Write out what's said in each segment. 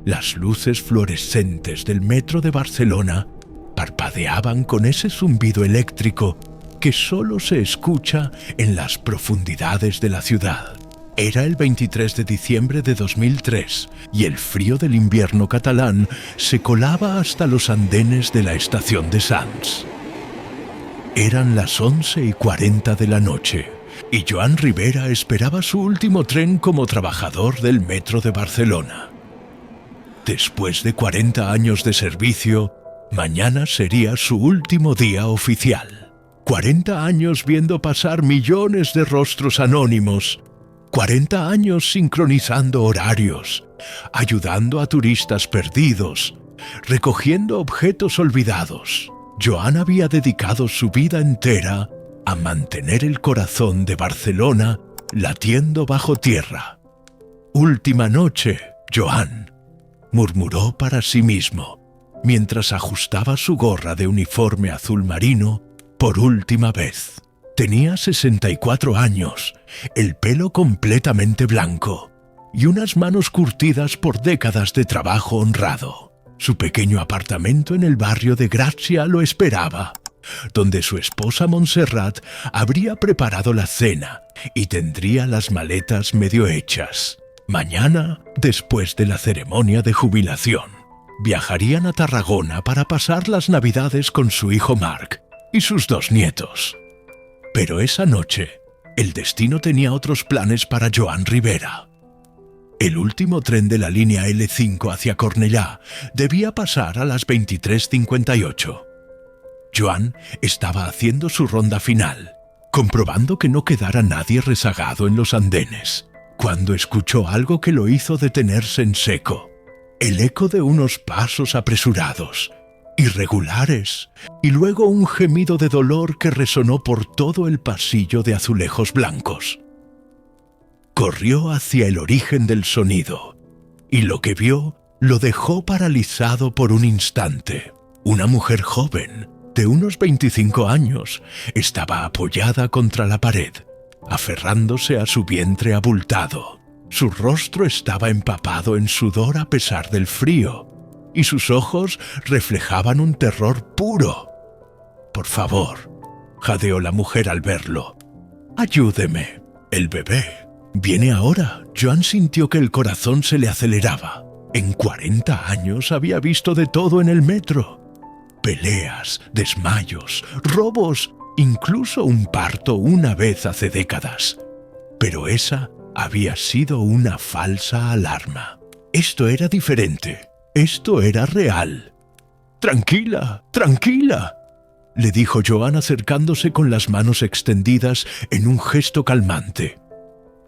Las luces fluorescentes del metro de Barcelona parpadeaban con ese zumbido eléctrico que solo se escucha en las profundidades de la ciudad. Era el 23 de diciembre de 2003 y el frío del invierno catalán se colaba hasta los andenes de la estación de Sants. Eran las 11:40 de la noche y Joan Rivera esperaba su último tren como trabajador del metro de Barcelona. Después de 40 años de servicio, mañana sería su último día oficial. 40 años viendo pasar millones de rostros anónimos. 40 años sincronizando horarios, ayudando a turistas perdidos, recogiendo objetos olvidados. Joan había dedicado su vida entera a mantener el corazón de Barcelona latiendo bajo tierra. «Última noche, Joan», murmuró para sí mismo, mientras ajustaba su gorra de uniforme azul marino por última vez. Tenía 64 años, el pelo completamente blanco y unas manos curtidas por décadas de trabajo honrado. Su pequeño apartamento en el barrio de Gracia lo esperaba, donde su esposa Montserrat habría preparado la cena y tendría las maletas medio hechas. Mañana, después de la ceremonia de jubilación, viajarían a Tarragona para pasar las Navidades con su hijo Marc y sus 2 nietos. Pero esa noche, el destino tenía otros planes para Joan Rivera. El último tren de la línea L5 hacia Cornellà debía pasar a las 23:58. Joan estaba haciendo su ronda final, comprobando que no quedara nadie rezagado en los andenes, cuando escuchó algo que lo hizo detenerse en seco. El eco de unos pasos apresurados, irregulares, y luego un gemido de dolor que resonó por todo el pasillo de azulejos blancos. Corrió hacia el origen del sonido, y lo que vio lo dejó paralizado por un instante. Una mujer joven, de unos 25 años, estaba apoyada contra la pared, aferrándose a su vientre abultado. Su rostro estaba empapado en sudor a pesar del frío, y sus ojos reflejaban un terror puro. «Por favor», jadeó la mujer al verlo. «Ayúdeme. El bebé. Viene ahora». Joan sintió que el corazón se le aceleraba. En 40 años había visto de todo en el metro. Peleas, desmayos, robos, incluso un parto una vez hace décadas. Pero esa había sido una falsa alarma. Esto era diferente. Esto era real. «Tranquila, tranquila», le dijo Joan acercándose con las manos extendidas en un gesto calmante,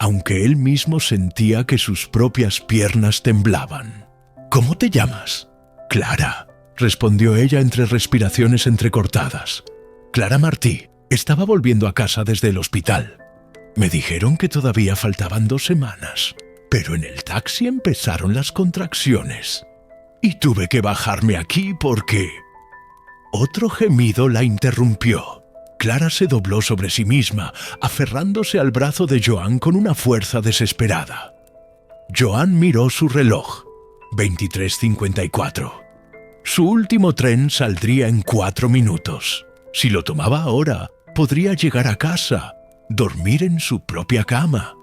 aunque él mismo sentía que sus propias piernas temblaban. «¿Cómo te llamas?» «Clara», respondió ella entre respiraciones entrecortadas. «Clara Martí. Estaba volviendo a casa desde el hospital. Me dijeron que todavía faltaban 2 semanas, pero en el taxi empezaron las contracciones. Y tuve que bajarme aquí porque...». Otro gemido la interrumpió. Clara se dobló sobre sí misma, aferrándose al brazo de Joan con una fuerza desesperada. Joan miró su reloj. 23:54. Su último tren saldría en 4 minutos. Si lo tomaba ahora, podría llegar a casa, dormir en su propia cama,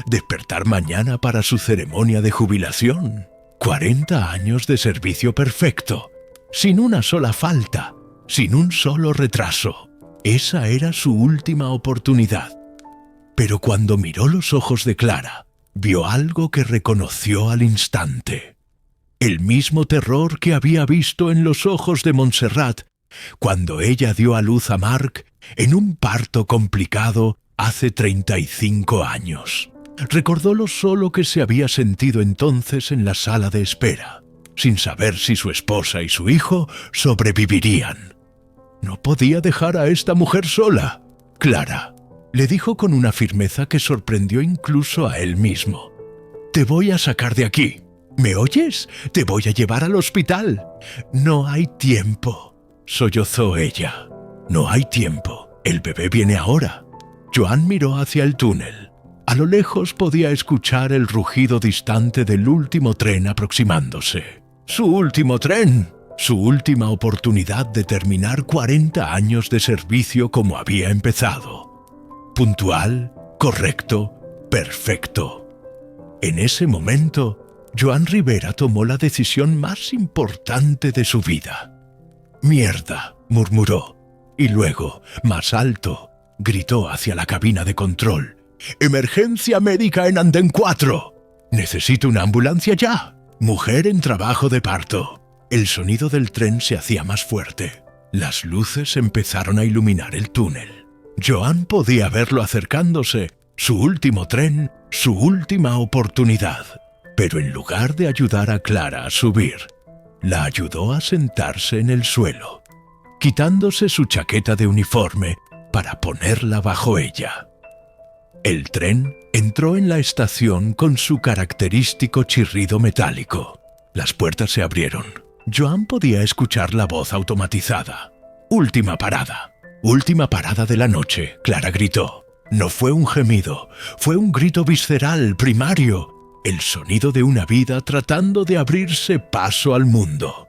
despertar mañana para su ceremonia de jubilación. 40 años de servicio perfecto, sin una sola falta, sin un solo retraso. Esa era su última oportunidad. Pero cuando miró los ojos de Clara, vio algo que reconoció al instante. El mismo terror que había visto en los ojos de Montserrat cuando ella dio a luz a Marc en un parto complicado hace 35 años. Recordó lo solo que se había sentido entonces en la sala de espera, sin saber si su esposa y su hijo sobrevivirían. No podía dejar a esta mujer sola. «Clara», le dijo con una firmeza que sorprendió incluso a él mismo. «Te voy a sacar de aquí. ¿Me oyes? Te voy a llevar al hospital». «No hay tiempo», sollozó ella. «No hay tiempo. El bebé viene ahora». Joan miró hacia el túnel. A lo lejos podía escuchar el rugido distante del último tren aproximándose. ¡Su último tren! Su última oportunidad de terminar 40 años de servicio como había empezado. Puntual, correcto, perfecto. En ese momento, Joan Rivera tomó la decisión más importante de su vida. «Mierda», murmuró, y luego, más alto, gritó hacia la cabina de control. «¡Emergencia médica en andén 4! ¡Necesito una ambulancia ya! ¡Mujer en trabajo de parto!». El sonido del tren se hacía más fuerte. Las luces empezaron a iluminar el túnel. Joan podía verlo acercándose. Su último tren, su última oportunidad. Pero en lugar de ayudar a Clara a subir, la ayudó a sentarse en el suelo, quitándose su chaqueta de uniforme para ponerla bajo ella. El tren entró en la estación con su característico chirrido metálico. Las puertas se abrieron. Joan podía escuchar la voz automatizada. «Última parada. Última parada de la noche», Clara gritó. No fue un gemido, fue un grito visceral, primario, el sonido de una vida tratando de abrirse paso al mundo.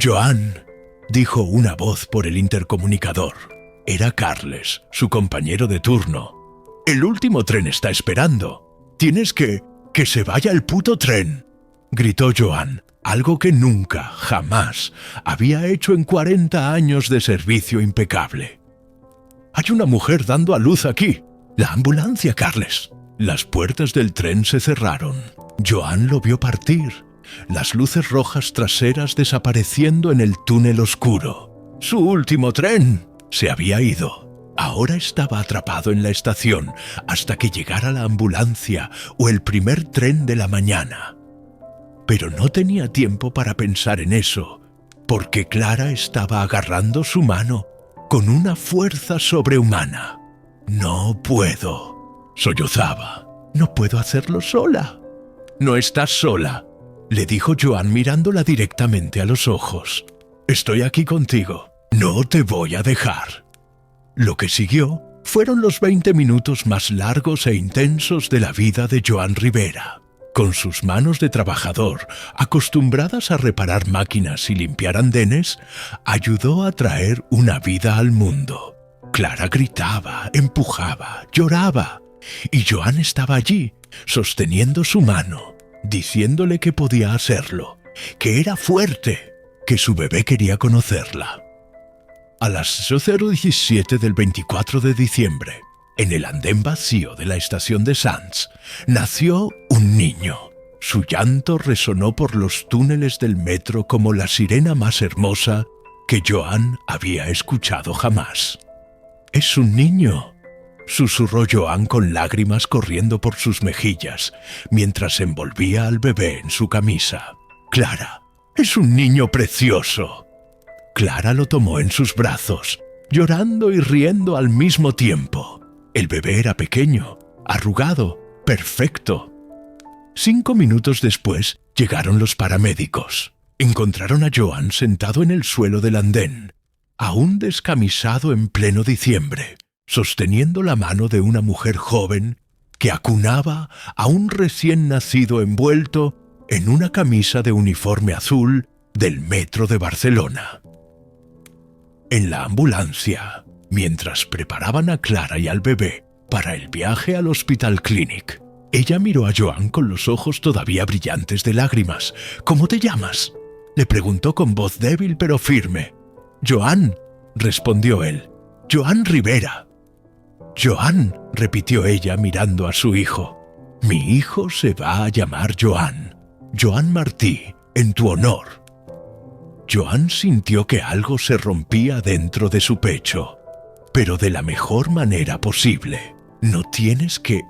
«Joan», dijo una voz por el intercomunicador. Era Carles, su compañero de turno. «El último tren está esperando. Tienes que se vaya el puto tren», gritó Joan, algo que nunca, jamás, había hecho en 40 años de servicio impecable. «Hay una mujer dando a luz aquí. La ambulancia, Carles». Las puertas del tren se cerraron. Joan lo vio partir, las luces rojas traseras desapareciendo en el túnel oscuro. Su último tren se había ido. Ahora estaba atrapado en la estación hasta que llegara la ambulancia o el primer tren de la mañana. Pero no tenía tiempo para pensar en eso, porque Clara estaba agarrando su mano con una fuerza sobrehumana. «No puedo», sollozaba. «No puedo hacerlo sola». «No estás sola», le dijo Joan mirándola directamente a los ojos. «Estoy aquí contigo. No te voy a dejar». Lo que siguió fueron los 20 minutos más largos e intensos de la vida de Joan Rivera. Con sus manos de trabajador, acostumbradas a reparar máquinas y limpiar andenes, ayudó a traer una vida al mundo. Clara gritaba, empujaba, lloraba, y Joan estaba allí, sosteniendo su mano, diciéndole que podía hacerlo, que era fuerte, que su bebé quería conocerla. A las 0:17 del 24 de diciembre, en el andén vacío de la estación de Sants, nació un niño. Su llanto resonó por los túneles del metro como la sirena más hermosa que Joan había escuchado jamás. «Es un niño», susurró Joan con lágrimas corriendo por sus mejillas, mientras envolvía al bebé en su camisa. «Clara, es un niño precioso». Clara lo tomó en sus brazos, llorando y riendo al mismo tiempo. El bebé era pequeño, arrugado, perfecto. 5 minutos después llegaron los paramédicos. Encontraron a Joan sentado en el suelo del andén, aún descamisado en pleno diciembre, sosteniendo la mano de una mujer joven que acunaba a un recién nacido envuelto en una camisa de uniforme azul del metro de Barcelona. En la ambulancia, mientras preparaban a Clara y al bebé para el viaje al Hospital Clínic, ella miró a Joan con los ojos todavía brillantes de lágrimas. «¿Cómo te llamas?», le preguntó con voz débil pero firme. «Joan», respondió él. «Joan Rivera». «Joan», repitió ella mirando a su hijo. «Mi hijo se va a llamar Joan. Joan Martí, en tu honor». Joan sintió que algo se rompía dentro de su pecho, pero de la mejor manera posible. «No tienes que...»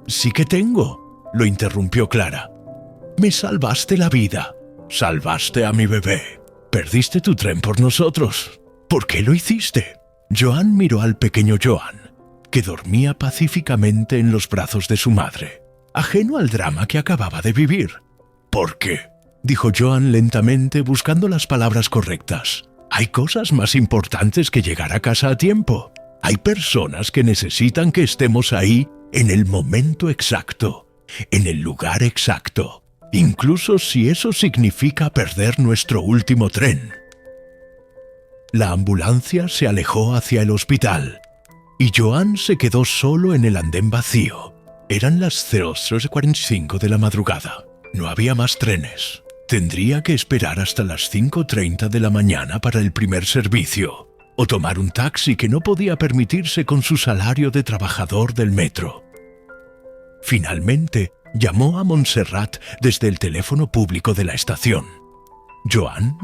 «Sí que tengo», lo interrumpió Clara. «Me salvaste la vida, salvaste a mi bebé, perdiste tu tren por nosotros. ¿Por qué lo hiciste?» Joan miró al pequeño Joan, que dormía pacíficamente en los brazos de su madre, ajeno al drama que acababa de vivir. «¿Por qué?», dijo Joan lentamente buscando las palabras correctas. «Hay cosas más importantes que llegar a casa a tiempo. Hay personas que necesitan que estemos ahí en el momento exacto, en el lugar exacto, incluso si eso significa perder nuestro último tren. La ambulancia se alejó hacia el hospital y Joan se quedó solo en el andén vacío. Eran las 03:45 de la madrugada. No había más trenes. Tendría que esperar hasta las 5:30 de la mañana para el primer servicio, o tomar un taxi que no podía permitirse con su salario de trabajador del metro. Finalmente, llamó a Montserrat desde el teléfono público de la estación. «Joan,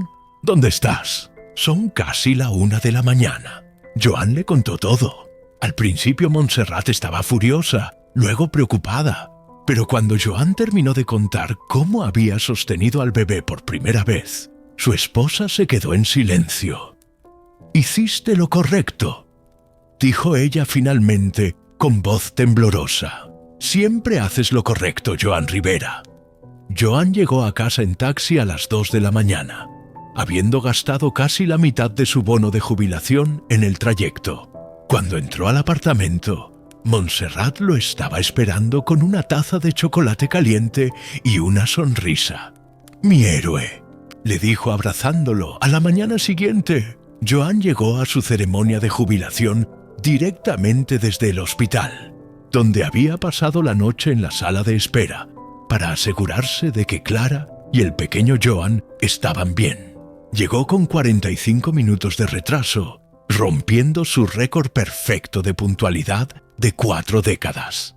¿dónde estás? Son casi la 1 de la mañana». Joan le contó todo. Al principio Montserrat estaba furiosa, luego preocupada. Pero cuando Joan terminó de contar cómo había sostenido al bebé por primera vez, su esposa se quedó en silencio. «Hiciste lo correcto», dijo ella finalmente con voz temblorosa. «Siempre haces lo correcto, Joan Rivera». Joan llegó a casa en taxi a las 2 de la mañana, habiendo gastado casi la mitad de su bono de jubilación en el trayecto. Cuando entró al apartamento, Montserrat lo estaba esperando con una taza de chocolate caliente y una sonrisa. «Mi héroe», le dijo abrazándolo. A la mañana siguiente, Joan llegó a su ceremonia de jubilación directamente desde el hospital, donde había pasado la noche en la sala de espera, para asegurarse de que Clara y el pequeño Joan estaban bien. Llegó con 45 minutos de retraso, rompiendo su récord perfecto de puntualidad de 4 décadas.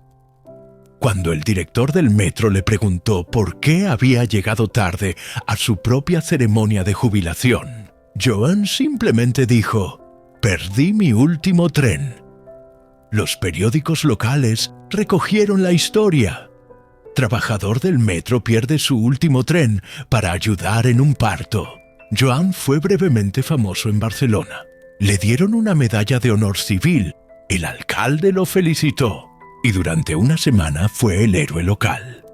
Cuando el director del metro le preguntó por qué había llegado tarde a su propia ceremonia de jubilación, Joan simplemente dijo: «Perdí mi último tren». Los periódicos locales recogieron la historia. Trabajador del metro pierde su último tren para ayudar en un parto. Joan fue brevemente famoso en Barcelona. Le dieron una medalla de honor civil. El alcalde lo felicitó y durante una semana fue el héroe local.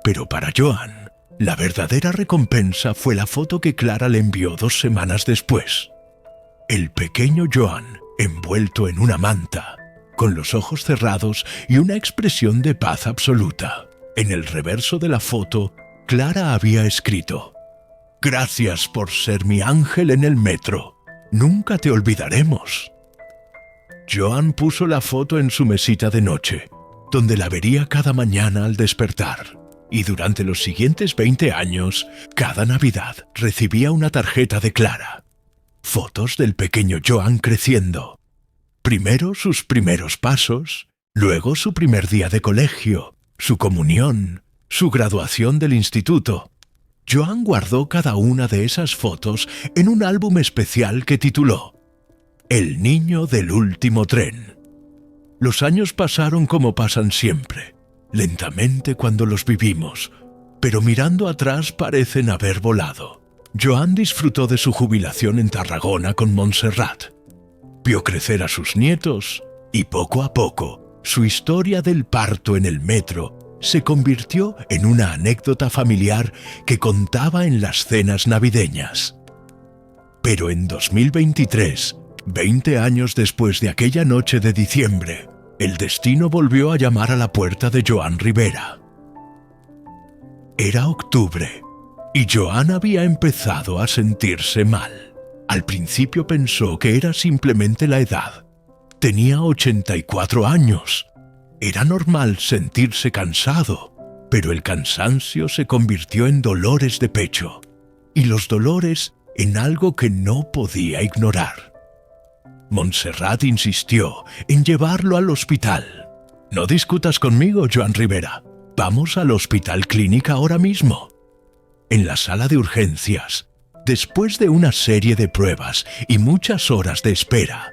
Pero para Joan, la verdadera recompensa fue la foto que Clara le envió 2 semanas después. El pequeño Joan, envuelto en una manta, con los ojos cerrados y una expresión de paz absoluta. En el reverso de la foto, Clara había escrito: «Gracias por ser mi ángel en el metro. Nunca te olvidaremos». Joan puso la foto en su mesita de noche, donde la vería cada mañana al despertar, y durante los siguientes 20 años, cada Navidad recibía una tarjeta de Clara. Fotos del pequeño Joan creciendo. Primero sus primeros pasos, luego su primer día de colegio, su comunión, su graduación del instituto. Joan guardó cada una de esas fotos en un álbum especial que tituló «El niño del último tren». Los años pasaron como pasan siempre, lentamente cuando los vivimos, pero mirando atrás parecen haber volado. Joan disfrutó de su jubilación en Tarragona con Montserrat. Vio crecer a sus nietos y poco a poco su historia del parto en el metro se convirtió en una anécdota familiar que contaba en las cenas navideñas. Pero en 2023, 20 años después de aquella noche de diciembre, el destino volvió a llamar a la puerta de Joan Rivera. Era octubre y Joan había empezado a sentirse mal. Al principio pensó que era simplemente la edad. Tenía 84 años. Era normal sentirse cansado, pero el cansancio se convirtió en dolores de pecho, y los dolores en algo que no podía ignorar. Montserrat insistió en llevarlo al hospital. «No discutas conmigo, Joan Rivera. Vamos al Hospital Clínica ahora mismo». En la sala de urgencias, después de una serie de pruebas y muchas horas de espera,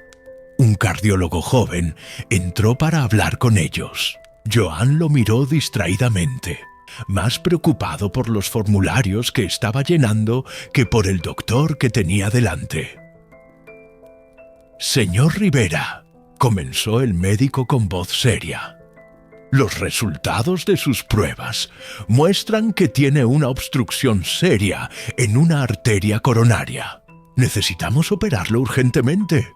un cardiólogo joven entró para hablar con ellos. Joan lo miró distraídamente, más preocupado por los formularios que estaba llenando que por el doctor que tenía delante. «Señor Rivera», comenzó el médico con voz seria, «los resultados de sus pruebas muestran que tiene una obstrucción seria en una arteria coronaria. Necesitamos operarlo urgentemente».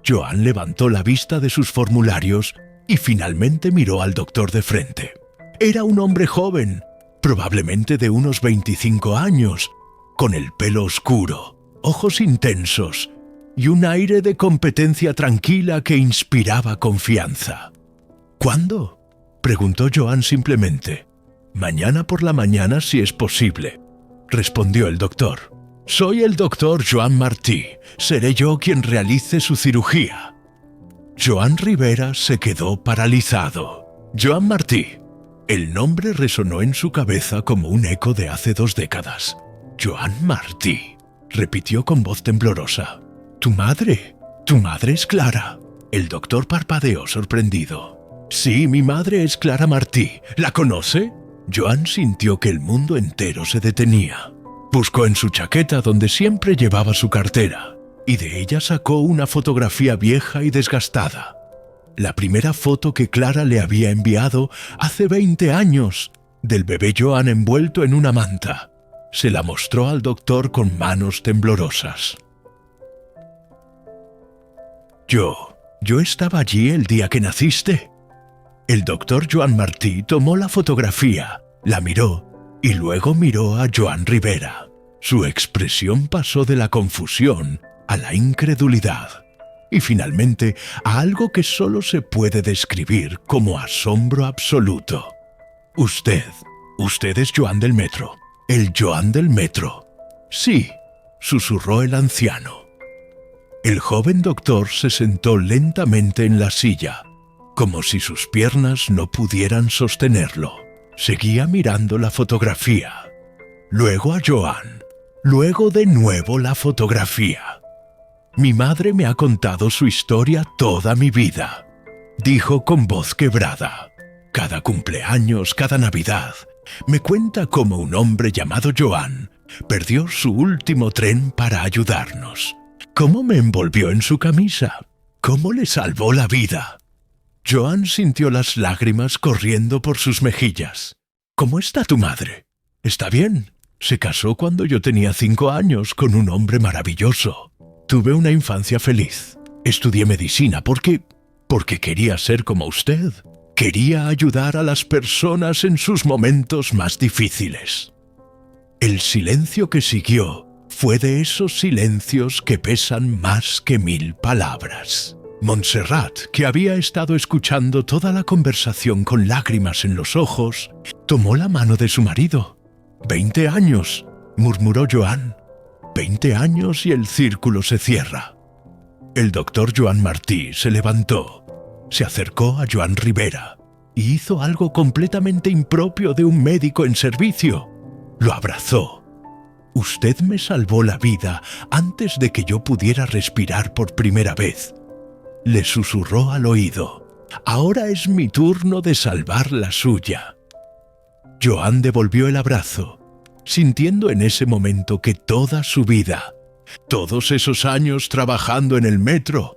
Joan levantó la vista de sus formularios y finalmente miró al doctor de frente. Era un hombre joven, probablemente de unos 25 años, con el pelo oscuro, ojos intensos y un aire de competencia tranquila que inspiraba confianza. «¿Cuándo?», preguntó Joan simplemente. «Mañana por la mañana si es posible», respondió el doctor. «Soy el doctor Joan Martí. Seré yo quien realice su cirugía». Joan Rivera se quedó paralizado. Joan Martí. El nombre resonó en su cabeza como un eco de hace 2 décadas. «Joan Martí», repitió con voz temblorosa. «¿Tu madre? ¿Tu madre es Clara?». El doctor parpadeó sorprendido. «Sí, mi madre es Clara Martí. ¿La conoce?». Joan sintió que el mundo entero se detenía. Buscó en su chaqueta donde siempre llevaba su cartera y de ella sacó una fotografía vieja y desgastada. La primera foto que Clara le había enviado hace 20 años, del bebé Joan envuelto en una manta. Se la mostró al doctor con manos temblorosas. Yo estaba allí el día que naciste». El doctor Joan Martí tomó la fotografía, la miró y luego miró a Joan Rivera. Su expresión pasó de la confusión a la incredulidad y finalmente a algo que solo se puede describir como asombro absoluto. Usted es Joan del Metro, el Joan del Metro». «Sí», susurró el anciano. El joven doctor se sentó lentamente en la silla, como si sus piernas no pudieran sostenerlo. Seguía mirando la fotografía, luego a Joan, luego de nuevo la fotografía. «Mi madre me ha contado su historia toda mi vida», dijo con voz quebrada. «Cada cumpleaños, cada Navidad, me cuenta cómo un hombre llamado Joan perdió su último tren para ayudarnos. Cómo me envolvió en su camisa, cómo le salvó la vida». Joan sintió las lágrimas corriendo por sus mejillas. «¿Cómo está tu madre?». «Está bien. Se casó cuando yo tenía 5 años con un hombre maravilloso. Tuve una infancia feliz. Estudié medicina porque quería ser como usted. Quería ayudar a las personas en sus momentos más difíciles». El silencio que siguió fue de esos silencios que pesan más que 1000 palabras. Montserrat, que había estado escuchando toda la conversación con lágrimas en los ojos, tomó la mano de su marido. «20 años», murmuró Joan. «20 años y el círculo se cierra». El doctor Joan Martí se levantó, se acercó a Joan Rivera y hizo algo completamente impropio de un médico en servicio. Lo abrazó. «Usted me salvó la vida antes de que yo pudiera respirar por primera vez», le susurró al oído. «Ahora es mi turno de salvar la suya». Joan devolvió el abrazo, sintiendo en ese momento que toda su vida, todos esos años trabajando en el metro,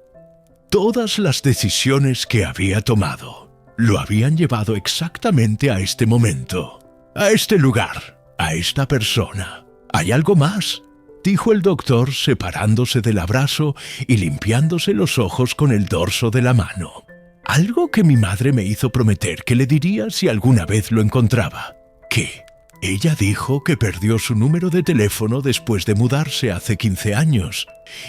todas las decisiones que había tomado, lo habían llevado exactamente a este momento, a este lugar, a esta persona. «¿Hay algo más?», dijo el doctor separándose del abrazo y limpiándose los ojos con el dorso de la mano. «Algo que mi madre me hizo prometer que le diría si alguna vez lo encontraba». «¿Qué?». «Ella dijo que perdió su número de teléfono después de mudarse hace 15 años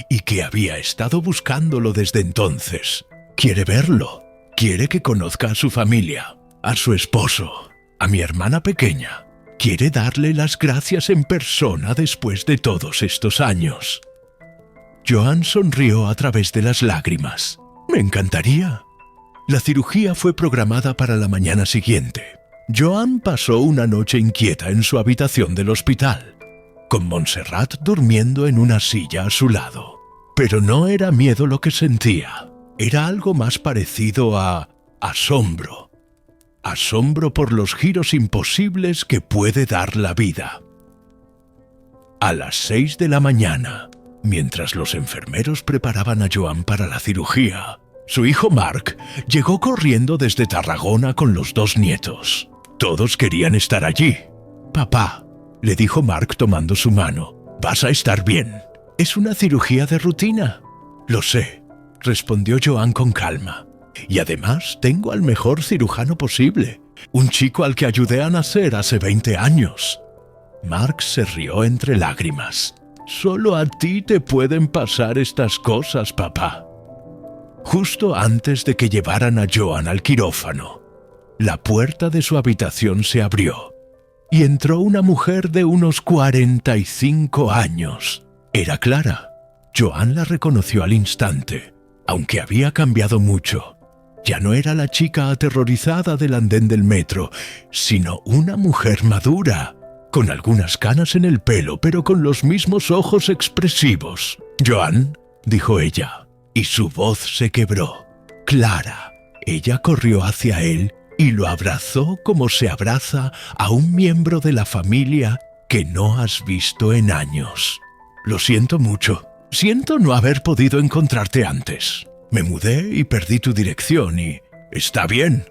y que había estado buscándolo desde entonces. Quiere verlo. Quiere que conozca a su familia, a su esposo, a mi hermana pequeña. Quiere darle las gracias en persona después de todos estos años». Joan sonrió a través de las lágrimas. «Me encantaría». La cirugía fue programada para la mañana siguiente. Joan pasó una noche inquieta en su habitación del hospital, con Montserrat durmiendo en una silla a su lado. Pero no era miedo lo que sentía, era algo más parecido a asombro. Asombro por los giros imposibles que puede dar la vida. A las 6 de la mañana, mientras los enfermeros preparaban a Joan para la cirugía, su hijo Marc llegó corriendo desde Tarragona con los 2 nietos. Todos querían estar allí. «Papá», le dijo Marc tomando su mano, «vas a estar bien. Es una cirugía de rutina». «Lo sé», respondió Joan con calma. Y además tengo al mejor cirujano posible, un chico al que ayudé a nacer hace 20 años. Mark se rió entre lágrimas. Solo a ti te pueden pasar estas cosas, papá. Justo antes de que llevaran a Joan al quirófano, la puerta de su habitación se abrió y entró una mujer de unos 45 años. Era Clara. Joan la reconoció al instante, aunque había cambiado mucho. Ya no era la chica aterrorizada del andén del metro, sino una mujer madura, con algunas canas en el pelo, pero con los mismos ojos expresivos. «Joan», dijo ella, y su voz se quebró. «Clara». Ella corrió hacia él y lo abrazó como se abraza a un miembro de la familia que no has visto en años. «Lo siento mucho. Siento no haber podido encontrarte antes. Me mudé y perdí tu dirección y...» «Está bien»,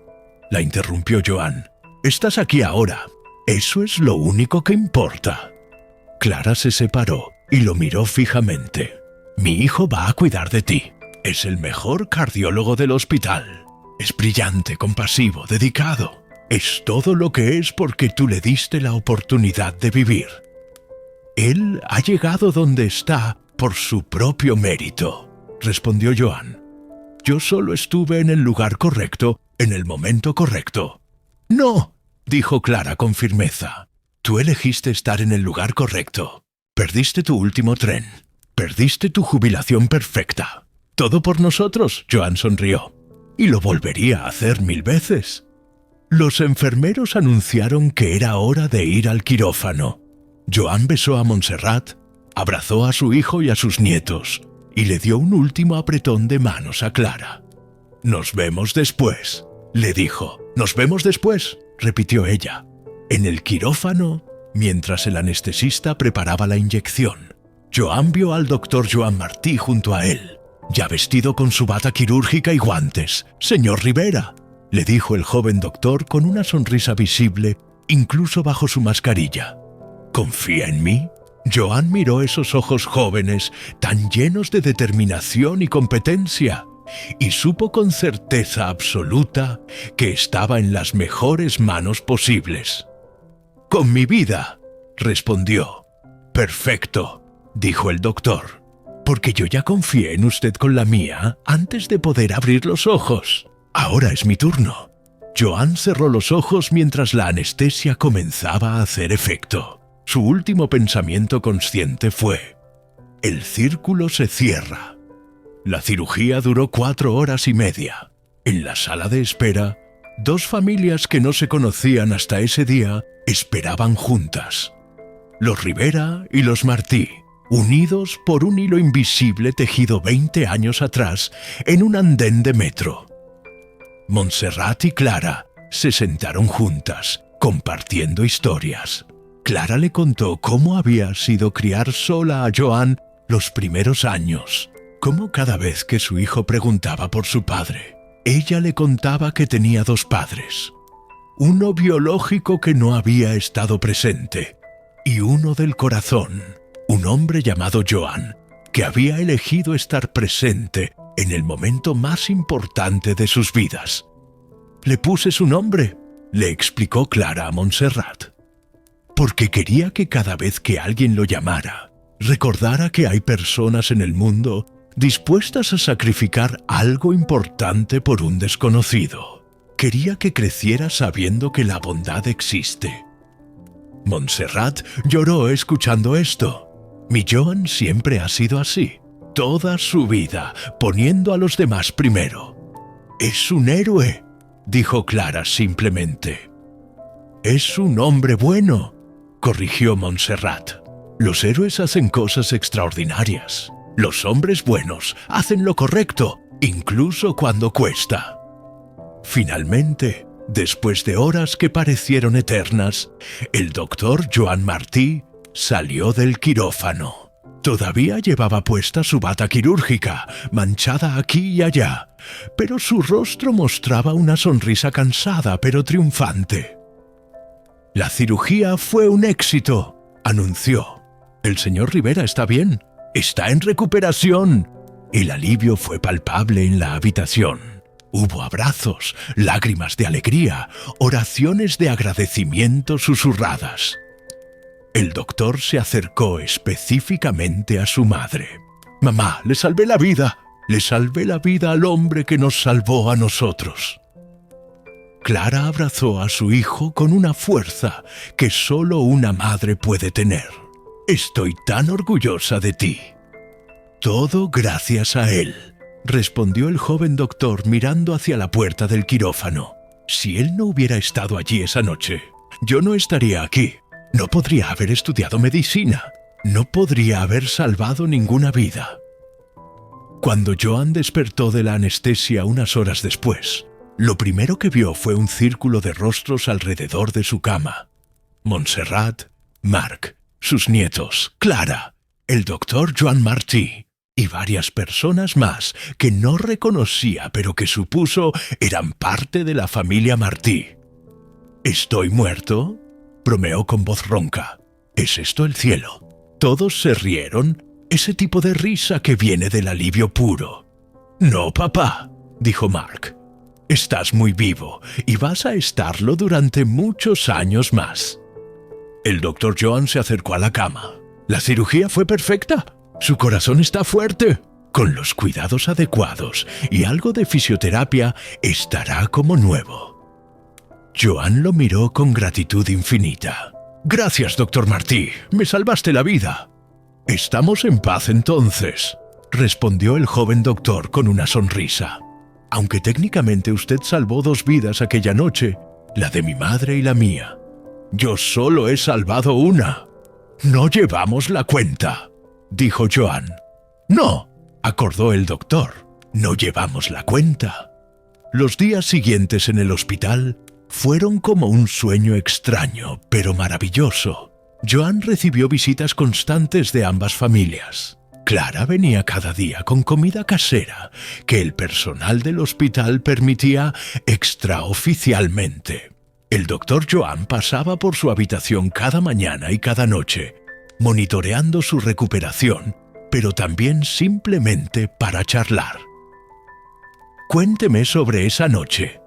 la interrumpió Joan. «Estás aquí ahora. Eso es lo único que importa». Clara se separó y lo miró fijamente. «Mi hijo va a cuidar de ti. Es el mejor cardiólogo del hospital. Es brillante, compasivo, dedicado. Es todo lo que es porque tú le diste la oportunidad de vivir. Él ha llegado donde está por su propio mérito», respondió Joan. «Yo solo estuve en el lugar correcto, en el momento correcto». «No», dijo Clara con firmeza. «Tú elegiste estar en el lugar correcto. Perdiste tu último tren. Perdiste tu jubilación perfecta. Todo por nosotros», Joan sonrió. «Y lo volvería a hacer 1000 veces». Los enfermeros anunciaron que era hora de ir al quirófano. Joan besó a Montserrat, abrazó a su hijo y a sus nietos, y le dio un último apretón de manos a Clara. «Nos vemos después», le dijo. «Nos vemos después», repitió ella. En el quirófano, mientras el anestesista preparaba la inyección, Joan vio al doctor Joan Martí junto a él, ya vestido con su bata quirúrgica y guantes. «Señor Rivera», le dijo el joven doctor con una sonrisa visible, incluso bajo su mascarilla. «¿Confía en mí?». Joan miró esos ojos jóvenes, tan llenos de determinación y competencia, y supo con certeza absoluta que estaba en las mejores manos posibles. «Con mi vida», respondió. «Perfecto», dijo el doctor, «porque yo ya confié en usted con la mía antes de poder abrir los ojos. Ahora es mi turno». Joan cerró los ojos mientras la anestesia comenzaba a hacer efecto. Su último pensamiento consciente fue: «El círculo se cierra». La cirugía duró 4 horas y media. En la sala de espera, 2 familias que no se conocían hasta ese día esperaban juntas. Los Rivera y los Martí, unidos por un hilo invisible tejido 20 años atrás en un andén de metro. Montserrat y Clara se sentaron juntas, compartiendo historias. Clara le contó cómo había sido criar sola a Joan los primeros años, cómo cada vez que su hijo preguntaba por su padre, ella le contaba que tenía 2 padres, uno biológico que no había estado presente y uno del corazón, un hombre llamado Joan, que había elegido estar presente en el momento más importante de sus vidas. «Le puse su nombre», le explicó Clara a Montserrat, «porque quería que cada vez que alguien lo llamara, recordara que hay personas en el mundo dispuestas a sacrificar algo importante por un desconocido. Quería que creciera sabiendo que la bondad existe». Montserrat lloró escuchando esto. «Mi Joan siempre ha sido así, toda su vida, poniendo a los demás primero». «Es un héroe», dijo Clara simplemente. «Es un hombre bueno», corrigió Montserrat. «Los héroes hacen cosas extraordinarias. Los hombres buenos hacen lo correcto, incluso cuando cuesta». Finalmente, después de horas que parecieron eternas, el doctor Joan Martí salió del quirófano. Todavía llevaba puesta su bata quirúrgica, manchada aquí y allá, pero su rostro mostraba una sonrisa cansada pero triunfante. «La cirugía fue un éxito», anunció. «El señor Rivera está bien, está en recuperación». El alivio fue palpable en la habitación. Hubo abrazos, lágrimas de alegría, oraciones de agradecimiento susurradas. El doctor se acercó específicamente a su madre. «Mamá, le salvé la vida. Le salvé la vida al hombre que nos salvó a nosotros». Clara abrazó a su hijo con una fuerza que solo una madre puede tener. «Estoy tan orgullosa de ti». «Todo gracias a él», respondió el joven doctor mirando hacia la puerta del quirófano. «Si él no hubiera estado allí esa noche, yo no estaría aquí. No podría haber estudiado medicina. No podría haber salvado ninguna vida». Cuando Joan despertó de la anestesia unas horas después, lo primero que vio fue un círculo de rostros alrededor de su cama. Montserrat, Marc, sus nietos, Clara, el doctor Joan Martí y varias personas más que no reconocía pero que supuso eran parte de la familia Martí. «¿Estoy muerto?», bromeó con voz ronca. «¿Es esto el cielo?». Todos se rieron, ese tipo de risa que viene del alivio puro. «No, papá», dijo Marc. «Estás muy vivo y vas a estarlo durante muchos años más». El doctor Joan se acercó a la cama. «La cirugía fue perfecta. Su corazón está fuerte. Con los cuidados adecuados y algo de fisioterapia estará como nuevo». Joan lo miró con gratitud infinita. «Gracias, doctor Martí. Me salvaste la vida». «Estamos en paz entonces», respondió el joven doctor con una sonrisa. «Aunque técnicamente usted salvó 2 vidas aquella noche, la de mi madre y la mía. Yo solo he salvado una». «No llevamos la cuenta», dijo Joan. «No», acordó el doctor, «no llevamos la cuenta». Los días siguientes en el hospital fueron como un sueño extraño, pero maravilloso. Joan recibió visitas constantes de ambas familias. Clara venía cada día con comida casera que el personal del hospital permitía extraoficialmente. El doctor Joan pasaba por su habitación cada mañana y cada noche, monitoreando su recuperación, pero también simplemente para charlar. «Cuénteme sobre esa noche»,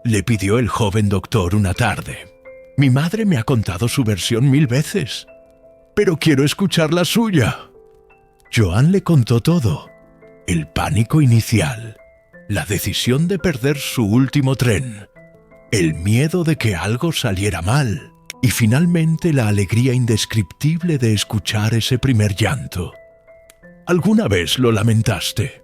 le pidió el joven doctor una tarde. «Mi madre me ha contado su versión 1000 veces, pero quiero escuchar la suya». Joan le contó todo. El pánico inicial, la decisión de perder su último tren, el miedo de que algo saliera mal y finalmente la alegría indescriptible de escuchar ese primer llanto. «¿Alguna vez lo lamentaste?»,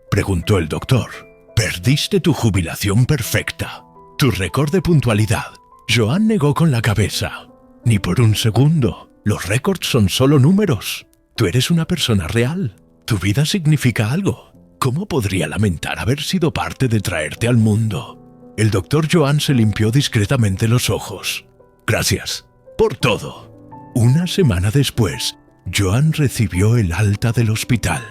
preguntó el doctor. «Perdiste tu jubilación perfecta, tu récord de puntualidad». Joan negó con la cabeza. «Ni por un segundo. Los récords son solo números. Tú eres una persona real. Tu vida significa algo. ¿Cómo podría lamentar haber sido parte de traerte al mundo?». El doctor Joan se limpió discretamente los ojos. «Gracias por todo». Una semana después, Joan recibió el alta del hospital.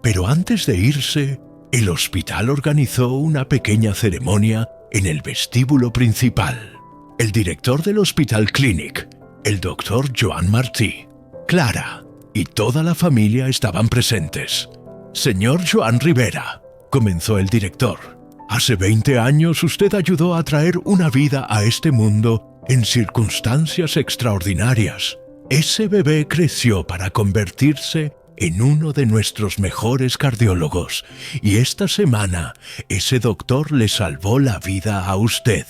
Pero antes de irse, el hospital organizó una pequeña ceremonia en el vestíbulo principal. El director del Hospital Clínic, el doctor Joan Martí, Clara y toda la familia estaban presentes. «Señor Joan Rivera», comenzó el director, «hace 20 años usted ayudó a traer una vida a este mundo en circunstancias extraordinarias. Ese bebé creció para convertirse en uno de nuestros mejores cardiólogos y esta semana ese doctor le salvó la vida a usted.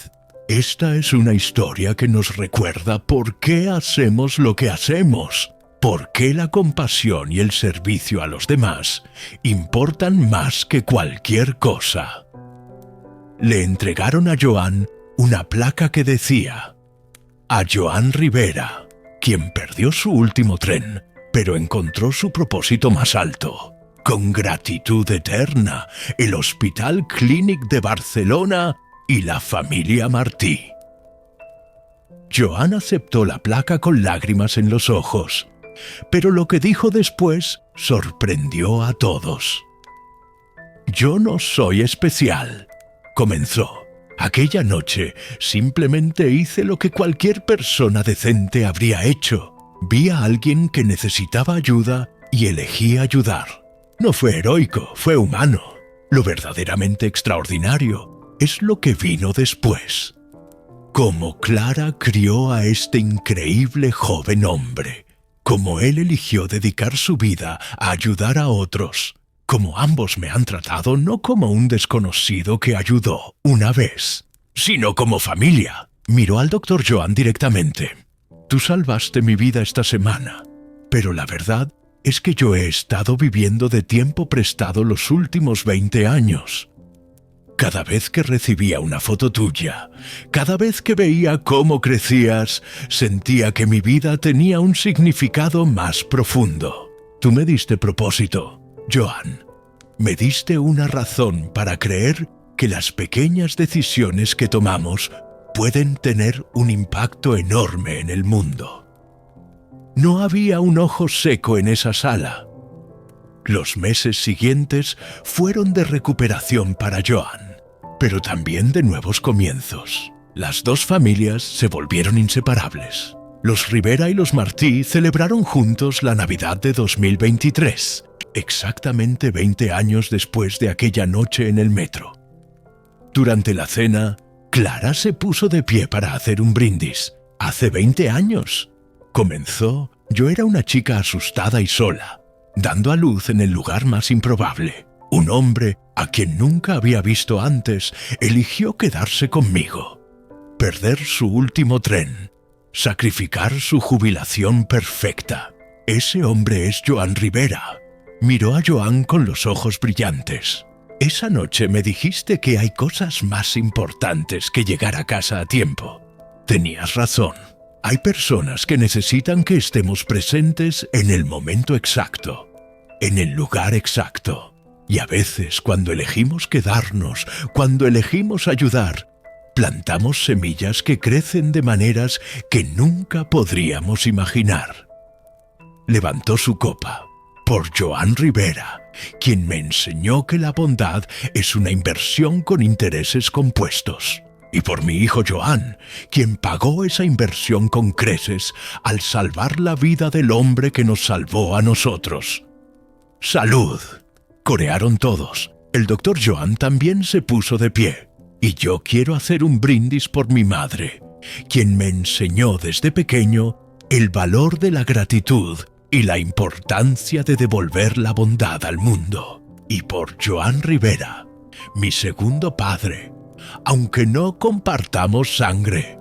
Esta es una historia que nos recuerda por qué hacemos lo que hacemos, por qué la compasión y el servicio a los demás importan más que cualquier cosa». Le entregaron a Joan una placa que decía: «A Joan Rivera, quien perdió su último tren, pero encontró su propósito más alto. Con gratitud eterna, el Hospital Clínic de Barcelona y la familia Martí». Joan aceptó la placa con lágrimas en los ojos, pero lo que dijo después sorprendió a todos. «Yo no soy especial», comenzó. «Aquella noche simplemente hice lo que cualquier persona decente habría hecho. Vi a alguien que necesitaba ayuda y elegí ayudar. No fue heroico, fue humano. Lo verdaderamente extraordinario es lo que vino después. Cómo Clara crió a este increíble joven hombre, cómo él eligió dedicar su vida a ayudar a otros, cómo ambos me han tratado no como un desconocido que ayudó una vez, sino como familia. Miró al doctor Joan directamente. Tú salvaste mi vida esta semana, pero la verdad es que yo he estado viviendo de tiempo prestado los últimos 20 años. Cada vez que recibía una foto tuya, cada vez que veía cómo crecías, sentía que mi vida tenía un significado más profundo. Tú me diste propósito, Joan. Me diste una razón para creer que las pequeñas decisiones que tomamos pueden tener un impacto enorme en el mundo. No había un ojo seco en esa sala. Los meses siguientes fueron de recuperación para Joan, pero también de nuevos comienzos. Las dos familias se volvieron inseparables. Los Rivera y los Martí celebraron juntos la Navidad de 2023, exactamente 20 años después de aquella noche en el metro. Durante la cena, Clara se puso de pie para hacer un brindis. Hace 20 años. Comenzó, yo era una chica asustada y sola, dando a luz en el lugar más improbable. Un hombre, a quien nunca había visto antes, eligió quedarse conmigo. Perder su último tren. Sacrificar su jubilación perfecta. Ese hombre es Joan Rivera. Miró a Joan con los ojos brillantes. Esa noche me dijiste que hay cosas más importantes que llegar a casa a tiempo. Tenías razón. Hay personas que necesitan que estemos presentes en el momento exacto, en el lugar exacto. Y a veces, cuando elegimos quedarnos, cuando elegimos ayudar, plantamos semillas que crecen de maneras que nunca podríamos imaginar. Levantó su copa. Por Joan Rivera, quien me enseñó que la bondad es una inversión con intereses compuestos. Y por mi hijo Joan, quien pagó esa inversión con creces al salvar la vida del hombre que nos salvó a nosotros. ¡Salud!, corearon todos. El doctor Joan también se puso de pie. Y yo quiero hacer un brindis por mi madre, quien me enseñó desde pequeño el valor de la gratitud y la importancia de devolver la bondad al mundo. Y por Joan Rivera, mi segundo padre, aunque no compartamos sangre.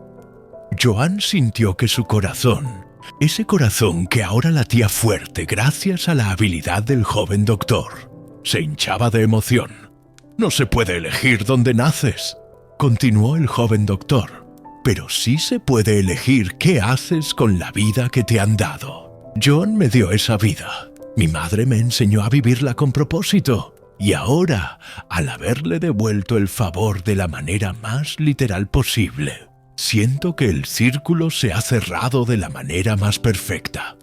Joan sintió que su corazón, ese corazón que ahora latía fuerte gracias a la habilidad del joven doctor, se hinchaba de emoción. No se puede elegir dónde naces, continuó el joven doctor, pero sí se puede elegir qué haces con la vida que te han dado. Joan me dio esa vida. Mi madre me enseñó a vivirla con propósito. Y ahora, al haberle devuelto el favor de la manera más literal posible, siento que el círculo se ha cerrado de la manera más perfecta.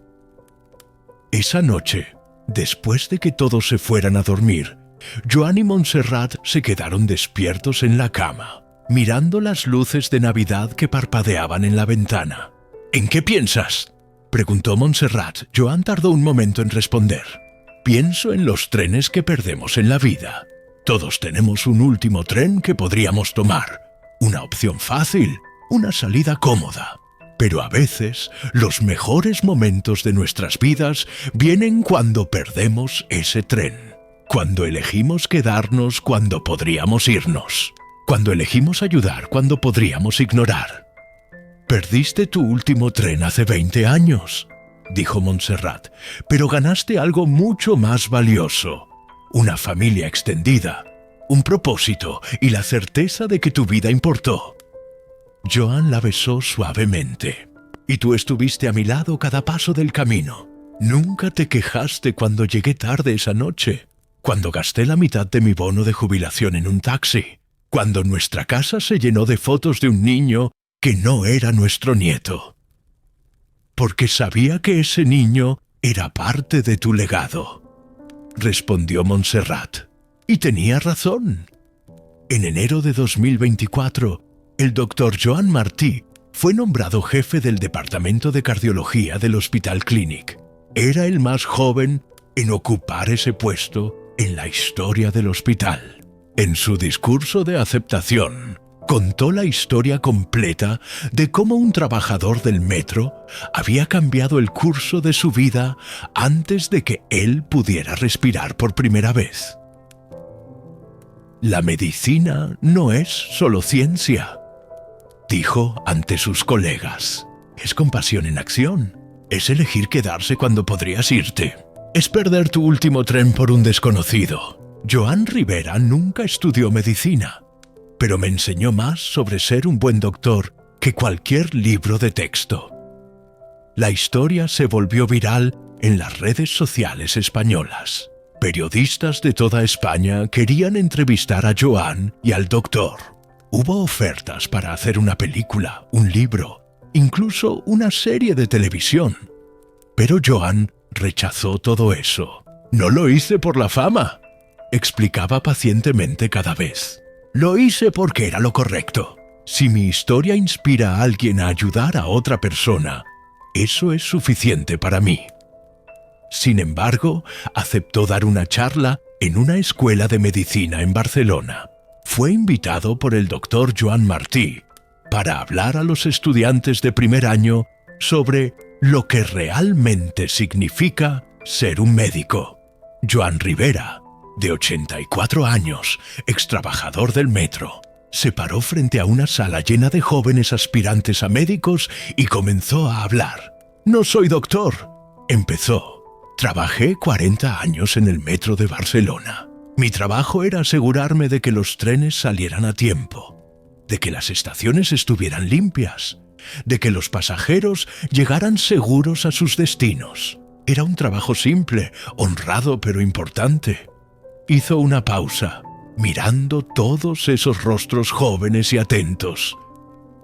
Esa noche, después de que todos se fueran a dormir, Joan y Montserrat se quedaron despiertos en la cama, mirando las luces de Navidad que parpadeaban en la ventana. ¿En qué piensas?, preguntó Montserrat. Joan tardó un momento en responder. Pienso en los trenes que perdemos en la vida. Todos tenemos un último tren que podríamos tomar. Una opción fácil, una salida cómoda. Pero a veces, los mejores momentos de nuestras vidas vienen cuando perdemos ese tren. Cuando elegimos quedarnos cuando podríamos irnos. Cuando elegimos ayudar cuando podríamos ignorar. Perdiste tu último tren hace 20 años, dijo Montserrat, pero ganaste algo mucho más valioso. Una familia extendida, un propósito y la certeza de que tu vida importó. Joan la besó suavemente. Y tú estuviste a mi lado cada paso del camino. Nunca te quejaste cuando llegué tarde esa noche, cuando gasté la mitad de mi bono de jubilación en un taxi, cuando nuestra casa se llenó de fotos de un niño que no era nuestro nieto. Porque sabía que ese niño era parte de tu legado, respondió Montserrat. Y tenía razón. En enero de 2024, el doctor Joan Martí fue nombrado jefe del Departamento de Cardiología del Hospital Clínic. Era el más joven en ocupar ese puesto en la historia del hospital. En su discurso de aceptación, contó la historia completa de cómo un trabajador del metro había cambiado el curso de su vida antes de que él pudiera respirar por primera vez. La medicina no es solo ciencia, dijo ante sus colegas. Es compasión en acción. Es elegir quedarse cuando podrías irte. Es perder tu último tren por un desconocido. Joan Rivera nunca estudió medicina, pero me enseñó más sobre ser un buen doctor que cualquier libro de texto. La historia se volvió viral en las redes sociales españolas. Periodistas de toda España querían entrevistar a Joan y al doctor. Hubo ofertas para hacer una película, un libro, incluso una serie de televisión. Pero Joan rechazó todo eso. No lo hice por la fama, explicaba pacientemente cada vez. Lo hice porque era lo correcto. Si mi historia inspira a alguien a ayudar a otra persona, eso es suficiente para mí. Sin embargo, aceptó dar una charla en una escuela de medicina en Barcelona. Fue invitado por el doctor Joan Martí para hablar a los estudiantes de primer año sobre lo que realmente significa ser un médico. Joan Rivera, de 84 años, extrabajador del metro, se paró frente a una sala llena de jóvenes aspirantes a médicos y comenzó a hablar. «No soy doctor», empezó. «Trabajé 40 años en el metro de Barcelona. Mi trabajo era asegurarme de que los trenes salieran a tiempo, de que las estaciones estuvieran limpias, de que los pasajeros llegaran seguros a sus destinos. Era un trabajo simple, honrado pero importante». Hizo una pausa, mirando todos esos rostros jóvenes y atentos.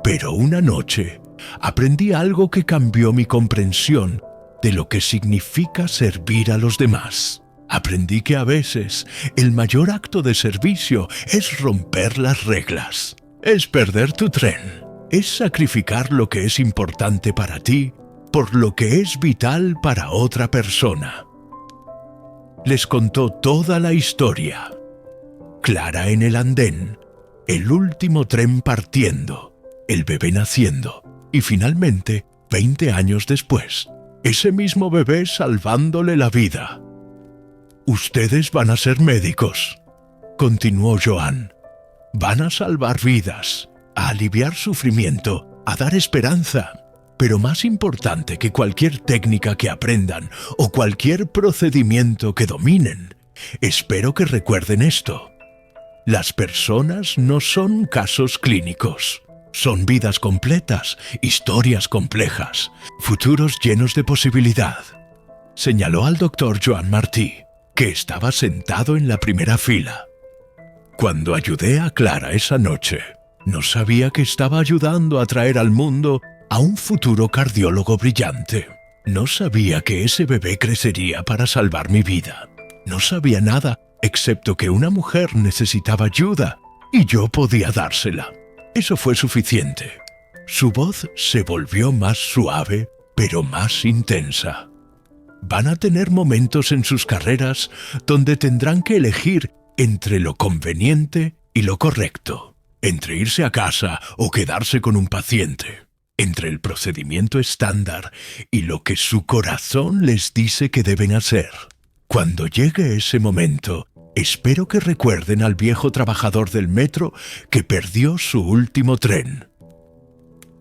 «Pero una noche aprendí algo que cambió mi comprensión de lo que significa servir a los demás. Aprendí que a veces el mayor acto de servicio es romper las reglas, es perder tu tren, es sacrificar lo que es importante para ti por lo que es vital para otra persona». Les contó toda la historia. Clara en el andén, el último tren partiendo, el bebé naciendo y finalmente, 20 años después, ese mismo bebé salvándole la vida. «Ustedes van a ser médicos», continuó Joan. «Van a salvar vidas, a aliviar sufrimiento, a dar esperanza. Pero más importante que cualquier técnica que aprendan o cualquier procedimiento que dominen, espero que recuerden esto. Las personas no son casos clínicos. Son vidas completas, historias complejas, futuros llenos de posibilidad». Señaló al doctor Joan Martí, que estaba sentado en la primera fila. «Cuando ayudé a Clara esa noche, no sabía que estaba ayudando a traer al mundo a un futuro cardiólogo brillante. No sabía que ese bebé crecería para salvar mi vida. No sabía nada, excepto que una mujer necesitaba ayuda y yo podía dársela. Eso fue suficiente». Su voz se volvió más suave, pero más intensa. «Van a tener momentos en sus carreras donde tendrán que elegir entre lo conveniente y lo correcto, entre irse a casa o quedarse con un paciente, entre el procedimiento estándar y lo que su corazón les dice que deben hacer. Cuando llegue ese momento, espero que recuerden al viejo trabajador del metro que perdió su último tren.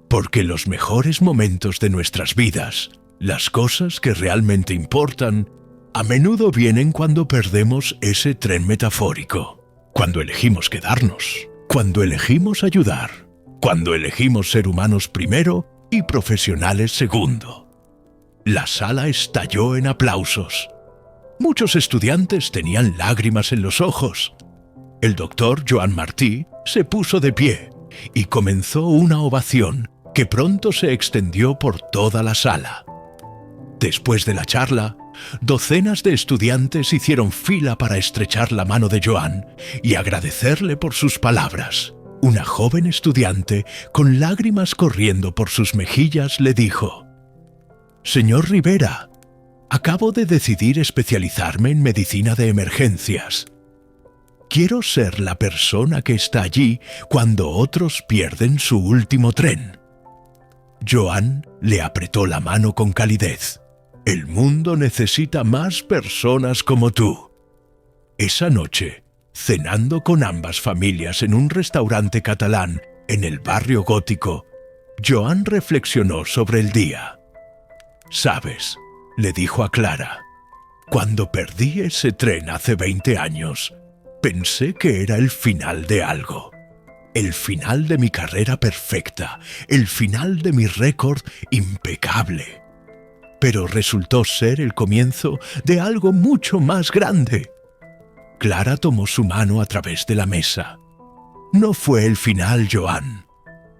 Porque los mejores momentos de nuestras vidas, las cosas que realmente importan, a menudo vienen cuando perdemos ese tren metafórico, cuando elegimos quedarnos, cuando elegimos ayudar, cuando elegimos ser humanos primero y profesionales segundo». La sala estalló en aplausos. Muchos estudiantes tenían lágrimas en los ojos. El doctor Joan Martí se puso de pie y comenzó una ovación que pronto se extendió por toda la sala. Después de la charla, docenas de estudiantes hicieron fila para estrechar la mano de Joan y agradecerle por sus palabras. Una joven estudiante, con lágrimas corriendo por sus mejillas, le dijo: «Señor Rivera, acabo de decidir especializarme en medicina de emergencias. Quiero ser la persona que está allí cuando otros pierden su último tren». Joan le apretó la mano con calidez. «El mundo necesita más personas como tú». Esa noche, cenando con ambas familias en un restaurante catalán en el barrio gótico, Joan reflexionó sobre el día. «¿Sabes?», le dijo a Clara, «cuando perdí ese tren hace 20 años, pensé que era el final de algo. El final de mi carrera perfecta, el final de mi récord impecable. Pero resultó ser el comienzo de algo mucho más grande». Clara tomó su mano a través de la mesa. «No fue el final, Joan.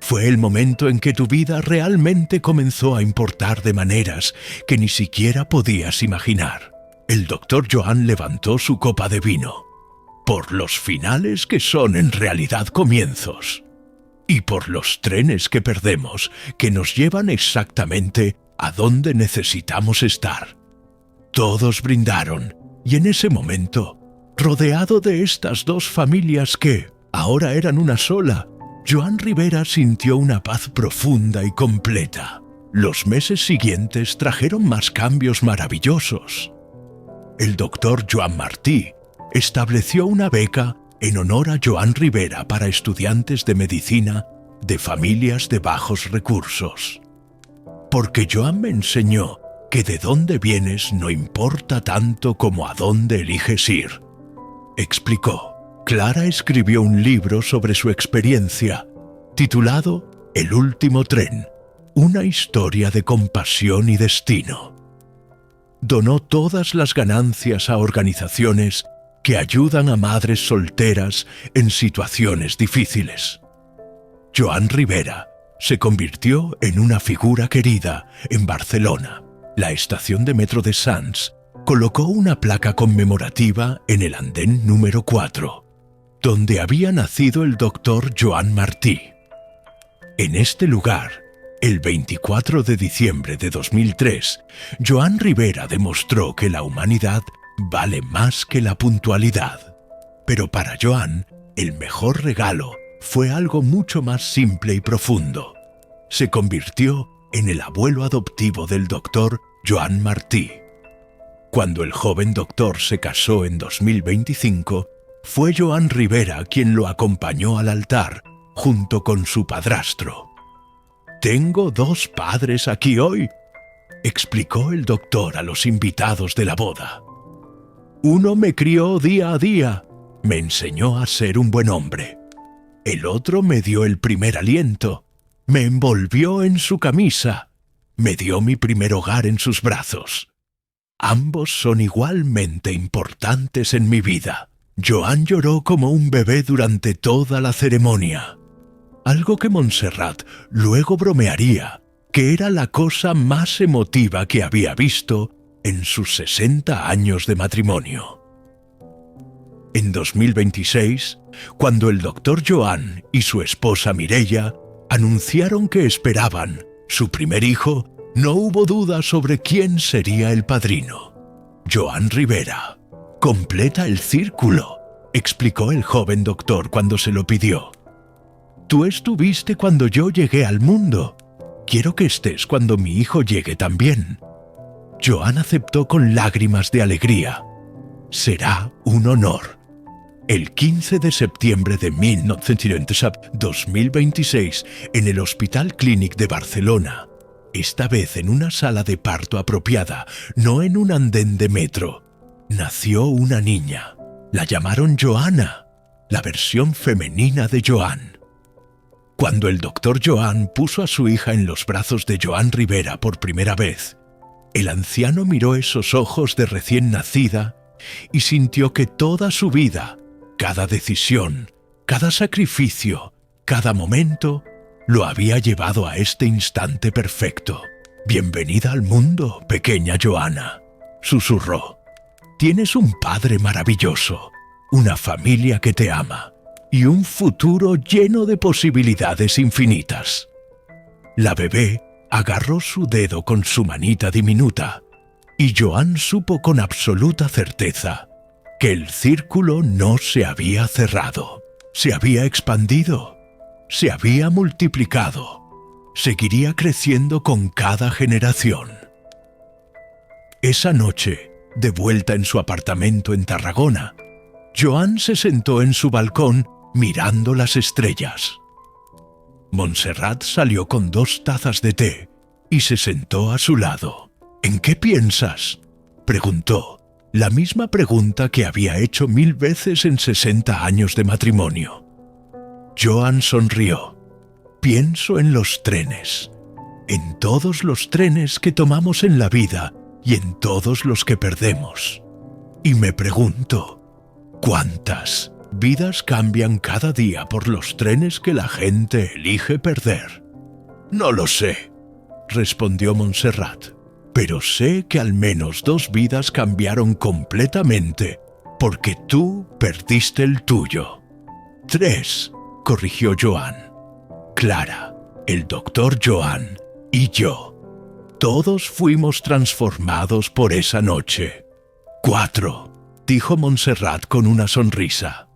Fue el momento en que tu vida realmente comenzó a importar de maneras que ni siquiera podías imaginar». El doctor Joan levantó su copa de vino. «Por los finales que son en realidad comienzos. Y por los trenes que perdemos, que nos llevan exactamente a donde necesitamos estar». Todos brindaron, y en ese momento, rodeado de estas dos familias que ahora eran una sola, Joan Rivera sintió una paz profunda y completa. Los meses siguientes trajeron más cambios maravillosos. El doctor Joan Martí estableció una beca en honor a Joan Rivera para estudiantes de medicina de familias de bajos recursos. «Porque Joan me enseñó que de dónde vienes no importa tanto como a dónde eliges ir», explicó. Clara escribió un libro sobre su experiencia, titulado El último tren, una historia de compasión y destino. Donó todas las ganancias a organizaciones que ayudan a madres solteras en situaciones difíciles. Joan Rivera se convirtió en una figura querida en Barcelona. La estación de metro de Sants colocó una placa conmemorativa en el andén número 4, donde había nacido el doctor Joan Martí. En este lugar, el 24 de diciembre de 2003, Joan Rivera demostró que la humanidad vale más que la puntualidad. Pero para Joan, el mejor regalo fue algo mucho más simple y profundo. Se convirtió en el abuelo adoptivo del doctor Joan Martí. Cuando el joven doctor se casó en 2025, fue Joan Rivera quien lo acompañó al altar, junto con su padrastro. «Tengo 2 padres aquí hoy», explicó el doctor a los invitados de la boda. «Uno me crió día a día, me enseñó a ser un buen hombre. El otro me dio el primer aliento, me envolvió en su camisa, me dio mi primer hogar en sus brazos. Ambos son igualmente importantes en mi vida». Joan lloró como un bebé durante toda la ceremonia. Algo que Montserrat luego bromearía que era la cosa más emotiva que había visto en sus 60 años de matrimonio. En 2026, cuando el doctor Joan y su esposa Mireia anunciaron que esperaban su primer hijo, no hubo duda sobre quién sería el padrino. «Joan Rivera. Completa el círculo», explicó el joven doctor cuando se lo pidió. «Tú estuviste cuando yo llegué al mundo. Quiero que estés cuando mi hijo llegue también». Joan aceptó con lágrimas de alegría. «Será un honor». El 15 de septiembre de 2026, en el Hospital Clínic de Barcelona, esta vez en una sala de parto apropiada, no en un andén de metro, nació una niña. La llamaron Joana, la versión femenina de Joan. Cuando el doctor Joan puso a su hija en los brazos de Joan Rivera por primera vez, el anciano miró esos ojos de recién nacida y sintió que toda su vida, cada decisión, cada sacrificio, cada momento, lo había llevado a este instante perfecto. «Bienvenida al mundo, pequeña Joana», susurró. «Tienes un padre maravilloso, una familia que te ama y un futuro lleno de posibilidades infinitas». La bebé agarró su dedo con su manita diminuta y Joan supo con absoluta certeza que el círculo no se había cerrado, se había expandido, se había multiplicado, seguiría creciendo con cada generación. Esa noche, de vuelta en su apartamento en Tarragona, Joan se sentó en su balcón mirando las estrellas. Montserrat salió con 2 tazas de té y se sentó a su lado. «¿En qué piensas?», preguntó, la misma pregunta que había hecho 1000 veces en 60 años de matrimonio. Joan sonrió. «Pienso en los trenes, en todos los trenes que tomamos en la vida y en todos los que perdemos. Y me pregunto, ¿cuántas vidas cambian cada día por los trenes que la gente elige perder?» «No lo sé», respondió Montserrat, «pero sé que al menos 2 vidas cambiaron completamente porque tú perdiste el tuyo». «3», corrigió Joan. «Clara, el doctor Joan y yo. Todos fuimos transformados por esa noche». «4», dijo Montserrat con una sonrisa.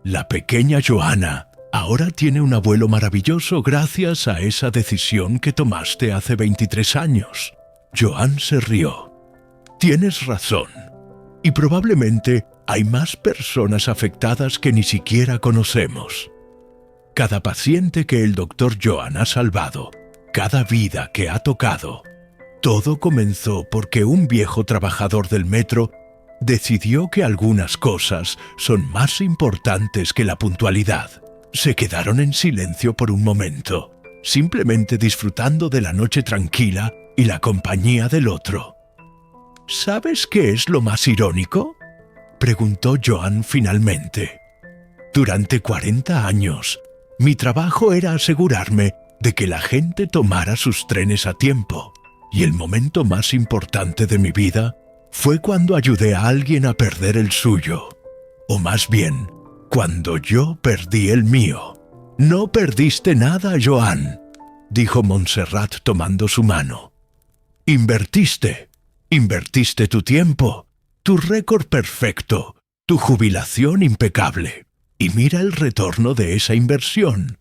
«La pequeña Joana ahora tiene un abuelo maravilloso gracias a esa decisión que tomaste hace 23 años». Joan se rió. «Tienes razón. Y probablemente hay más personas afectadas que ni siquiera conocemos. Cada paciente que el doctor Joan ha salvado, cada vida que ha tocado, todo comenzó porque un viejo trabajador del metro decidió que algunas cosas son más importantes que la puntualidad. Se quedaron en silencio por un momento, simplemente disfrutando de la noche tranquila y la compañía del otro. «¿Sabes qué es lo más irónico?», preguntó Joan finalmente. «Durante 40 años, mi trabajo era asegurarme de que la gente tomara sus trenes a tiempo, y el momento más importante de mi vida fue cuando ayudé a alguien a perder el suyo. O más bien, cuando yo perdí el mío». «No perdiste nada, Joan», dijo Montserrat tomando su mano. «Invertiste tu tiempo, tu récord perfecto, tu jubilación impecable. Y mira el retorno de esa inversión.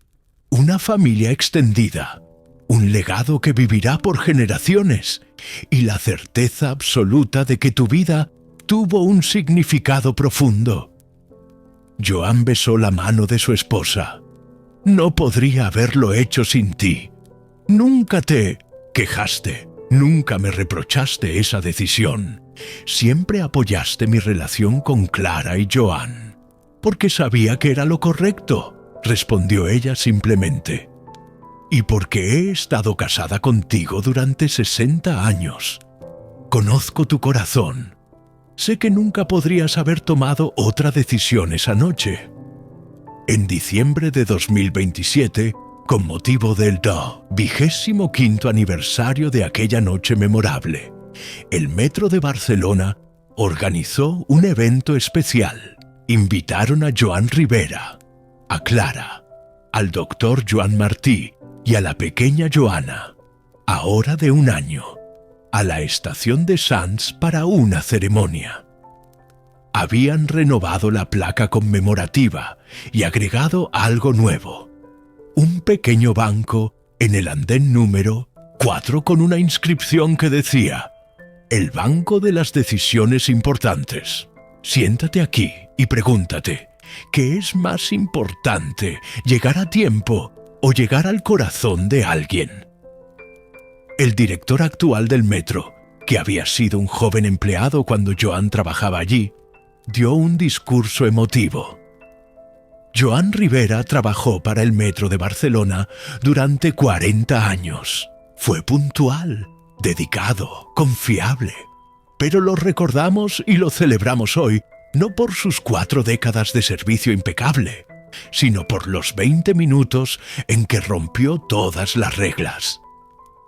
Una familia extendida, un legado que vivirá por generaciones y la certeza absoluta de que tu vida tuvo un significado profundo». Joan besó la mano de su esposa. «No podría haberlo hecho sin ti. Nunca te quejaste, nunca me reprochaste esa decisión. Siempre apoyaste mi relación con Clara y Joan, porque sabía que era lo correcto», respondió ella simplemente. «Y porque he estado casada contigo durante 60 años. Conozco tu corazón. Sé que nunca podrías haber tomado otra decisión esa noche». En diciembre de 2027, con motivo del 25º aniversario de aquella noche memorable, el Metro de Barcelona organizó un evento especial. Invitaron a Joan Rivera, a Clara, al doctor Joan Martí y a la pequeña Joana, ahora de 1 año, a la estación de Sants para una ceremonia. Habían renovado la placa conmemorativa y agregado algo nuevo: un pequeño banco en el andén número 4 con una inscripción que decía: «El banco de las decisiones importantes. Siéntate aquí y pregúntate, ¿qué es más importante, llegar a tiempo o llegar al corazón de alguien?». El director actual del metro, que había sido un joven empleado cuando Joan trabajaba allí, dio un discurso emotivo. Joan Rivera trabajó para el Metro de Barcelona durante 40 años. Fue puntual, dedicado, confiable. Pero lo recordamos y lo celebramos hoy no por sus 4 décadas de servicio impecable, sino por los 20 minutos en que rompió todas las reglas.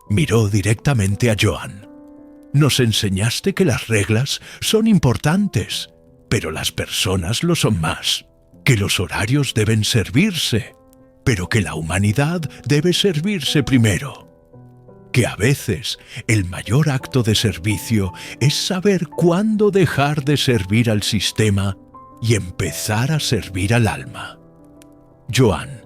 Miró directamente a Joan. «Nos enseñaste que las reglas son importantes, pero las personas lo son más, que los horarios deben servirse, pero que la humanidad debe servirse primero. que a veces el mayor acto de servicio es saber cuándo dejar de servir al sistema y empezar a servir al alma. Joan,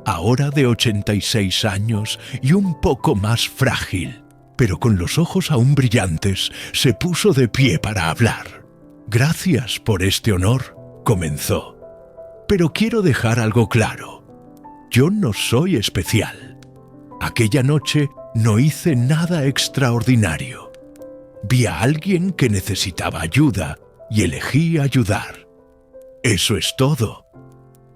ahora de 86 años y un poco más frágil, pero con los ojos aún brillantes, se puso de pie para hablar. «Gracias por este honor», comenzó. «Pero quiero dejar algo claro. Yo no soy especial. Aquella noche no hice nada extraordinario. Vi a alguien que necesitaba ayuda y elegí ayudar. Eso es todo.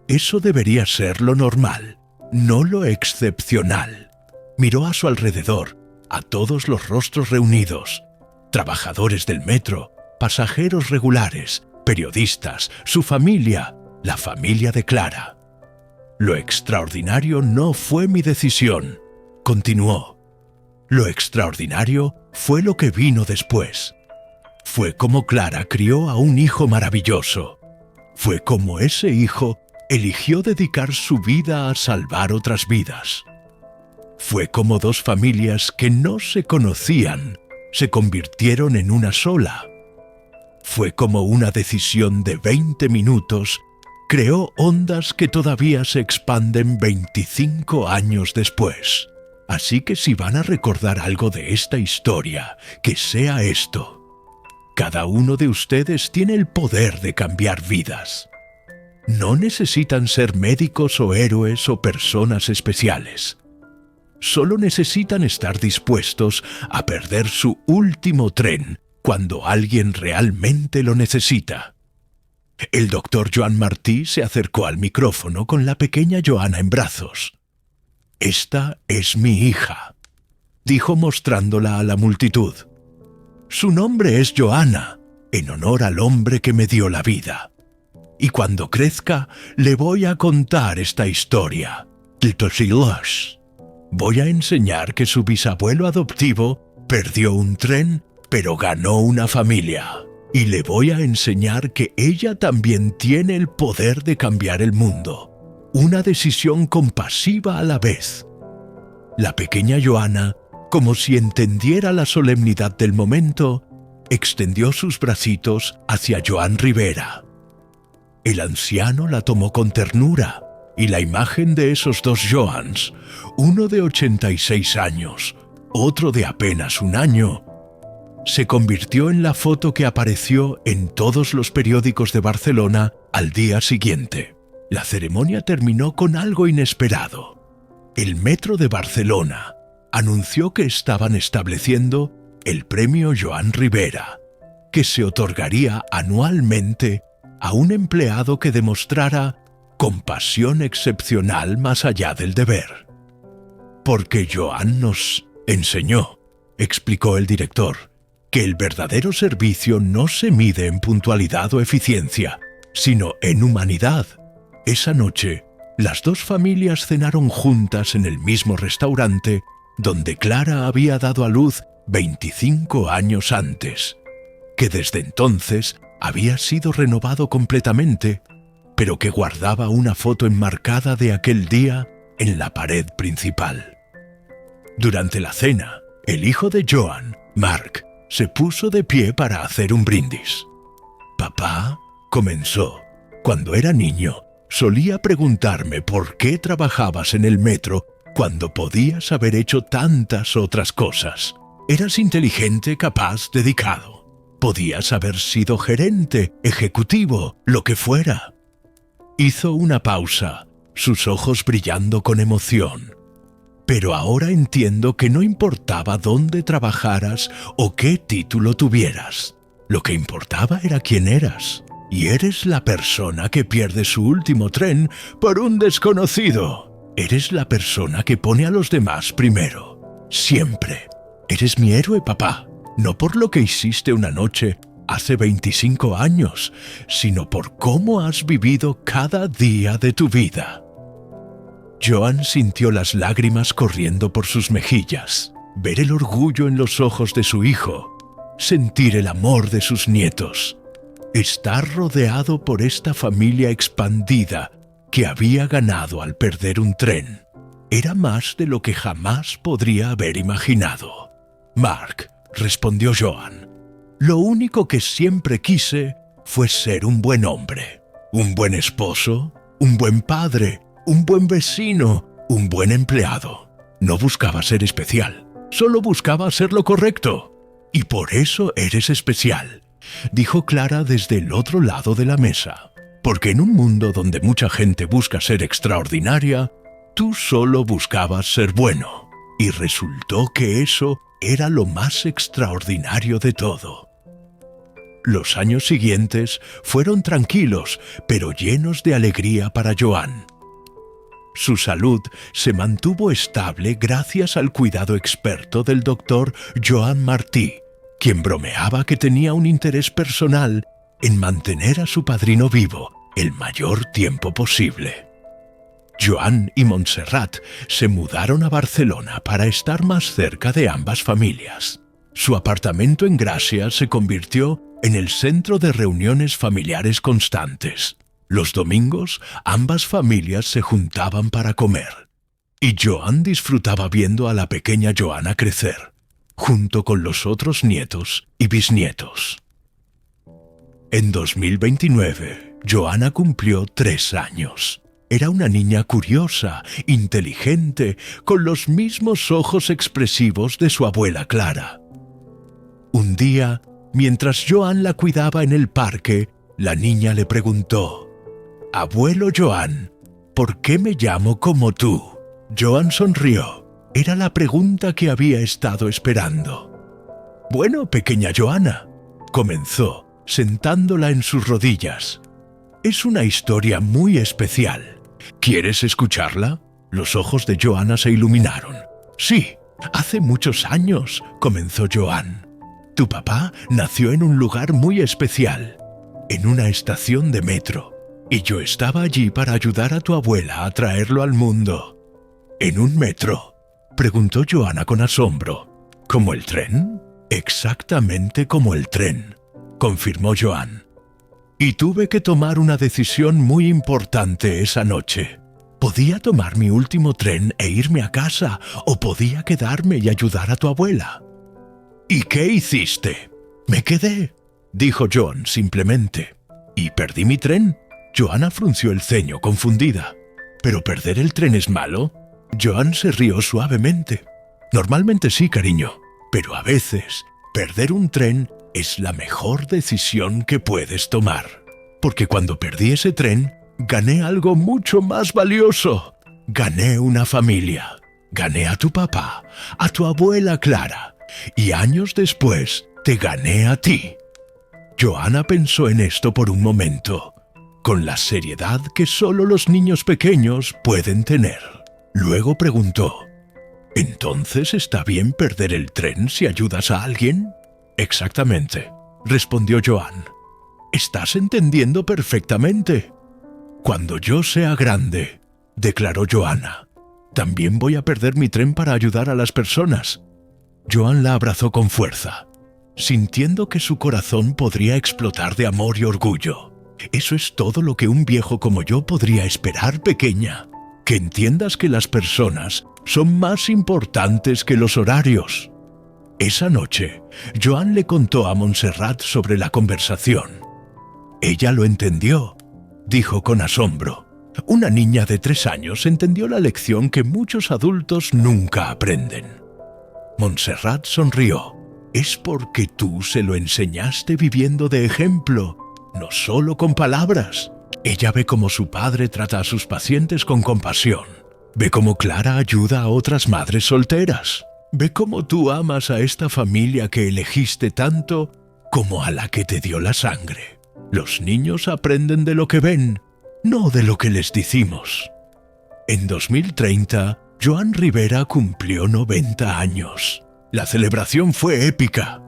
Eso debería ser lo normal, no lo excepcional». Miró a su alrededor, a todos los rostros reunidos, trabajadores del metro, pasajeros regulares, periodistas, su familia, la familia de Clara. «Lo extraordinario no fue mi decisión», continuó. «Lo extraordinario fue lo que vino después. Fue como Clara crió a un hijo maravilloso. Fue como ese hijo eligió dedicar su vida a salvar otras vidas. Fue como dos familias que no se conocían se convirtieron en una sola. Fue como una decisión de 20 minutos creó ondas que todavía se expanden 25 años después. Así que si van a recordar algo de esta historia, que sea esto. Cada uno de ustedes tiene el poder de cambiar vidas. No necesitan ser médicos o héroes o personas especiales. Solo necesitan estar dispuestos a perder su último tren cuando alguien realmente lo necesita. El doctor Joan Martí se acercó al micrófono con la pequeña Joana en brazos. «Esta es mi hija», dijo mostrándola a la multitud. «Su nombre es Joana, en honor al hombre que me dio la vida. Y cuando crezca, le voy a contar esta historia, del Tosilos. Voy a enseñar que su bisabuelo adoptivo perdió un tren, pero ganó una familia. Y le voy a enseñar que ella también tiene el poder de cambiar el mundo. Una decisión compasiva a la vez». La pequeña Joana, como si entendiera la solemnidad del momento, extendió sus bracitos hacia Joan Rivera. El anciano la tomó con ternura, y la imagen de esos dos Joans, uno de 86 años, otro de apenas un año, se convirtió en la foto que apareció en todos los periódicos de Barcelona al día siguiente. La ceremonia terminó con algo inesperado. El Metro de Barcelona anunció que estaban estableciendo el premio Joan Rivera, que se otorgaría anualmente a un empleado que demostrara compasión excepcional más allá del deber. «Porque Joan nos enseñó», explicó el director, «que el verdadero servicio no se mide en puntualidad o eficiencia, sino en humanidad». Esa noche, las dos familias cenaron juntas en el mismo restaurante donde Clara había dado a luz 25 años antes, que desde entonces había sido renovado completamente, pero que guardaba una foto enmarcada de aquel día en la pared principal. Durante la cena, el hijo de Joan, Marc, se puso de pie para hacer un brindis. «Papá», comenzó, «cuando era niño, solía preguntarme por qué trabajabas en el metro cuando podías haber hecho tantas otras cosas. Eras inteligente, capaz, dedicado. Podías haber sido gerente, ejecutivo, lo que fuera». Hizo una pausa, sus ojos brillando con emoción. «Pero ahora entiendo que no importaba dónde trabajaras o qué título tuvieras. Lo que importaba era quién eras. Y eres la persona que pierde su último tren por un desconocido. Eres la persona que pone a los demás primero. Siempre. Eres mi héroe, papá. No por lo que hiciste una noche hace 25 años, sino por cómo has vivido cada día de tu vida». Joan sintió las lágrimas corriendo por sus mejillas, ver el orgullo en los ojos de su hijo, sentir el amor de sus nietos, estar rodeado por esta familia expandida que había ganado al perder un tren. Era más de lo que jamás podría haber imaginado. Mark, respondió Joan, lo único que siempre quise fue ser un buen hombre, un buen esposo, un buen padre, un buen vecino, un buen empleado. No buscaba ser especial, solo buscaba hacer lo correcto. Y por eso eres especial, dijo Clara desde el otro lado de la mesa. Porque en un mundo donde mucha gente busca ser extraordinaria, tú solo buscabas ser bueno. Y resultó que eso era lo más extraordinario de todo. Los años siguientes fueron tranquilos, pero llenos de alegría para Joan. Su salud se mantuvo estable gracias al cuidado experto del doctor Joan Martí, quien bromeaba que tenía un interés personal en mantener a su padrino vivo el mayor tiempo posible. Joan y Montserrat se mudaron a Barcelona para estar más cerca de ambas familias. Su apartamento en Gracia se convirtió en el centro de reuniones familiares constantes. Los domingos, ambas familias se juntaban para comer. Y Joan disfrutaba viendo a la pequeña Joana crecer, junto con los otros nietos y bisnietos. En 2029, Joana cumplió 3 años. Era una niña curiosa, inteligente, con los mismos ojos expresivos de su abuela Clara. Un día, mientras Joan la cuidaba en el parque, la niña le preguntó: «Abuelo Joan, ¿por qué me llamo como tú?» Joan sonrió. Era la pregunta que había estado esperando. «Bueno, pequeña Joana», comenzó, sentándola en sus rodillas. «Es una historia muy especial. ¿Quieres escucharla?» Los ojos de Joana se iluminaron. «Sí, hace muchos años», comenzó Joan. «Tu papá nació en un lugar muy especial, en una estación de metro. Y yo estaba allí para ayudar a tu abuela a traerlo al mundo». «¿En un metro?», preguntó Joana con asombro. «¿Como el tren?» «Exactamente como el tren», confirmó Joan. «Y tuve que tomar una decisión muy importante esa noche. Podía tomar mi último tren e irme a casa, o podía quedarme y ayudar a tu abuela». «¿Y qué hiciste?» «Me quedé», dijo Joan simplemente. «¿Y perdí mi tren?» Joana frunció el ceño, confundida. «¿Pero perder el tren es malo?» Joan se rió suavemente. «Normalmente sí, cariño, pero a veces perder un tren es la mejor decisión que puedes tomar. Porque cuando perdí ese tren, gané algo mucho más valioso. Gané una familia. Gané a tu papá, a tu abuela Clara, y años después te gané a ti». Joana pensó en esto por un momento, con la seriedad que solo los niños pequeños pueden tener. Luego preguntó: «¿Entonces está bien perder el tren si ayudas a alguien?» «Exactamente», respondió Joan. «Estás entendiendo perfectamente». «Cuando yo sea grande», declaró Joana, «también voy a perder mi tren para ayudar a las personas». Joan la abrazó con fuerza, sintiendo que su corazón podría explotar de amor y orgullo. «Eso es todo lo que un viejo como yo podría esperar, pequeña. Que entiendas que las personas son más importantes que los horarios». Esa noche, Joan le contó a Montserrat sobre la conversación. «Ella lo entendió», dijo con asombro. «Una niña de 3 años entendió la lección que muchos adultos nunca aprenden». Montserrat sonrió. «Es porque tú se lo enseñaste viviendo de ejemplo, no solo con palabras». Ella ve cómo su padre trata a sus pacientes con compasión. Ve cómo Clara ayuda a otras madres solteras. Ve cómo tú amas a esta familia que elegiste tanto como a la que te dio la sangre. Los niños aprenden de lo que ven, no de lo que les decimos». En 2030, Joan Rivera cumplió 90 años. La celebración fue épica.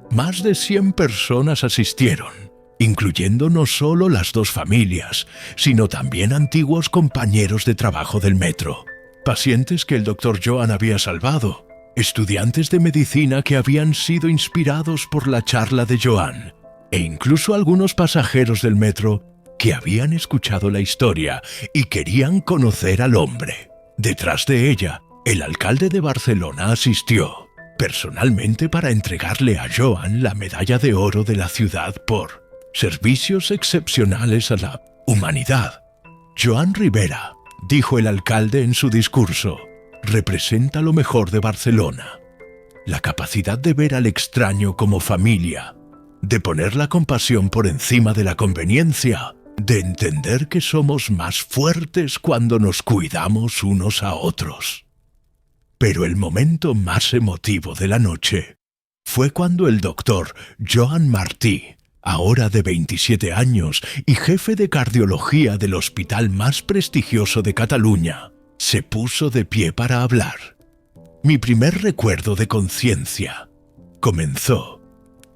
Más de 100 personas asistieron, incluyendo no solo las 2 familias, sino también antiguos compañeros de trabajo del metro, pacientes que el doctor Joan había salvado, estudiantes de medicina que habían sido inspirados por la charla de Joan, e incluso algunos pasajeros del metro que habían escuchado la historia y querían conocer al hombre. Detrás de ella, el alcalde de Barcelona asistió personalmente para entregarle a Joan la medalla de oro de la ciudad por servicios excepcionales a la humanidad. Joan Ribera, dijo el alcalde en su discurso, representa lo mejor de Barcelona. La capacidad de ver al extraño como familia, de poner la compasión por encima de la conveniencia, de entender que somos más fuertes cuando nos cuidamos unos a otros. Pero el momento más emotivo de la noche fue cuando el doctor Joan Martí, ahora de 27 años y jefe de cardiología del hospital más prestigioso de Cataluña, se puso de pie para hablar. Mi primer recuerdo de conciencia comenzó.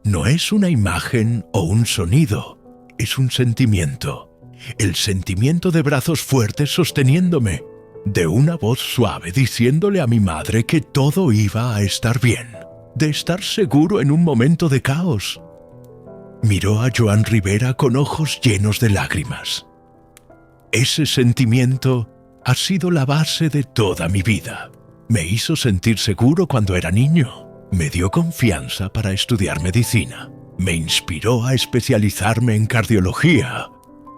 No es una imagen o un sonido, es un sentimiento. El sentimiento de brazos fuertes sosteniéndome, de una voz suave diciéndole a mi madre que todo iba a estar bien, de estar seguro en un momento de caos. Miró a Joan Ribera con ojos llenos de lágrimas. Ese sentimiento ha sido la base de toda mi vida. Me hizo sentir seguro cuando era niño. Me dio confianza para estudiar medicina. Me inspiró a especializarme en cardiología,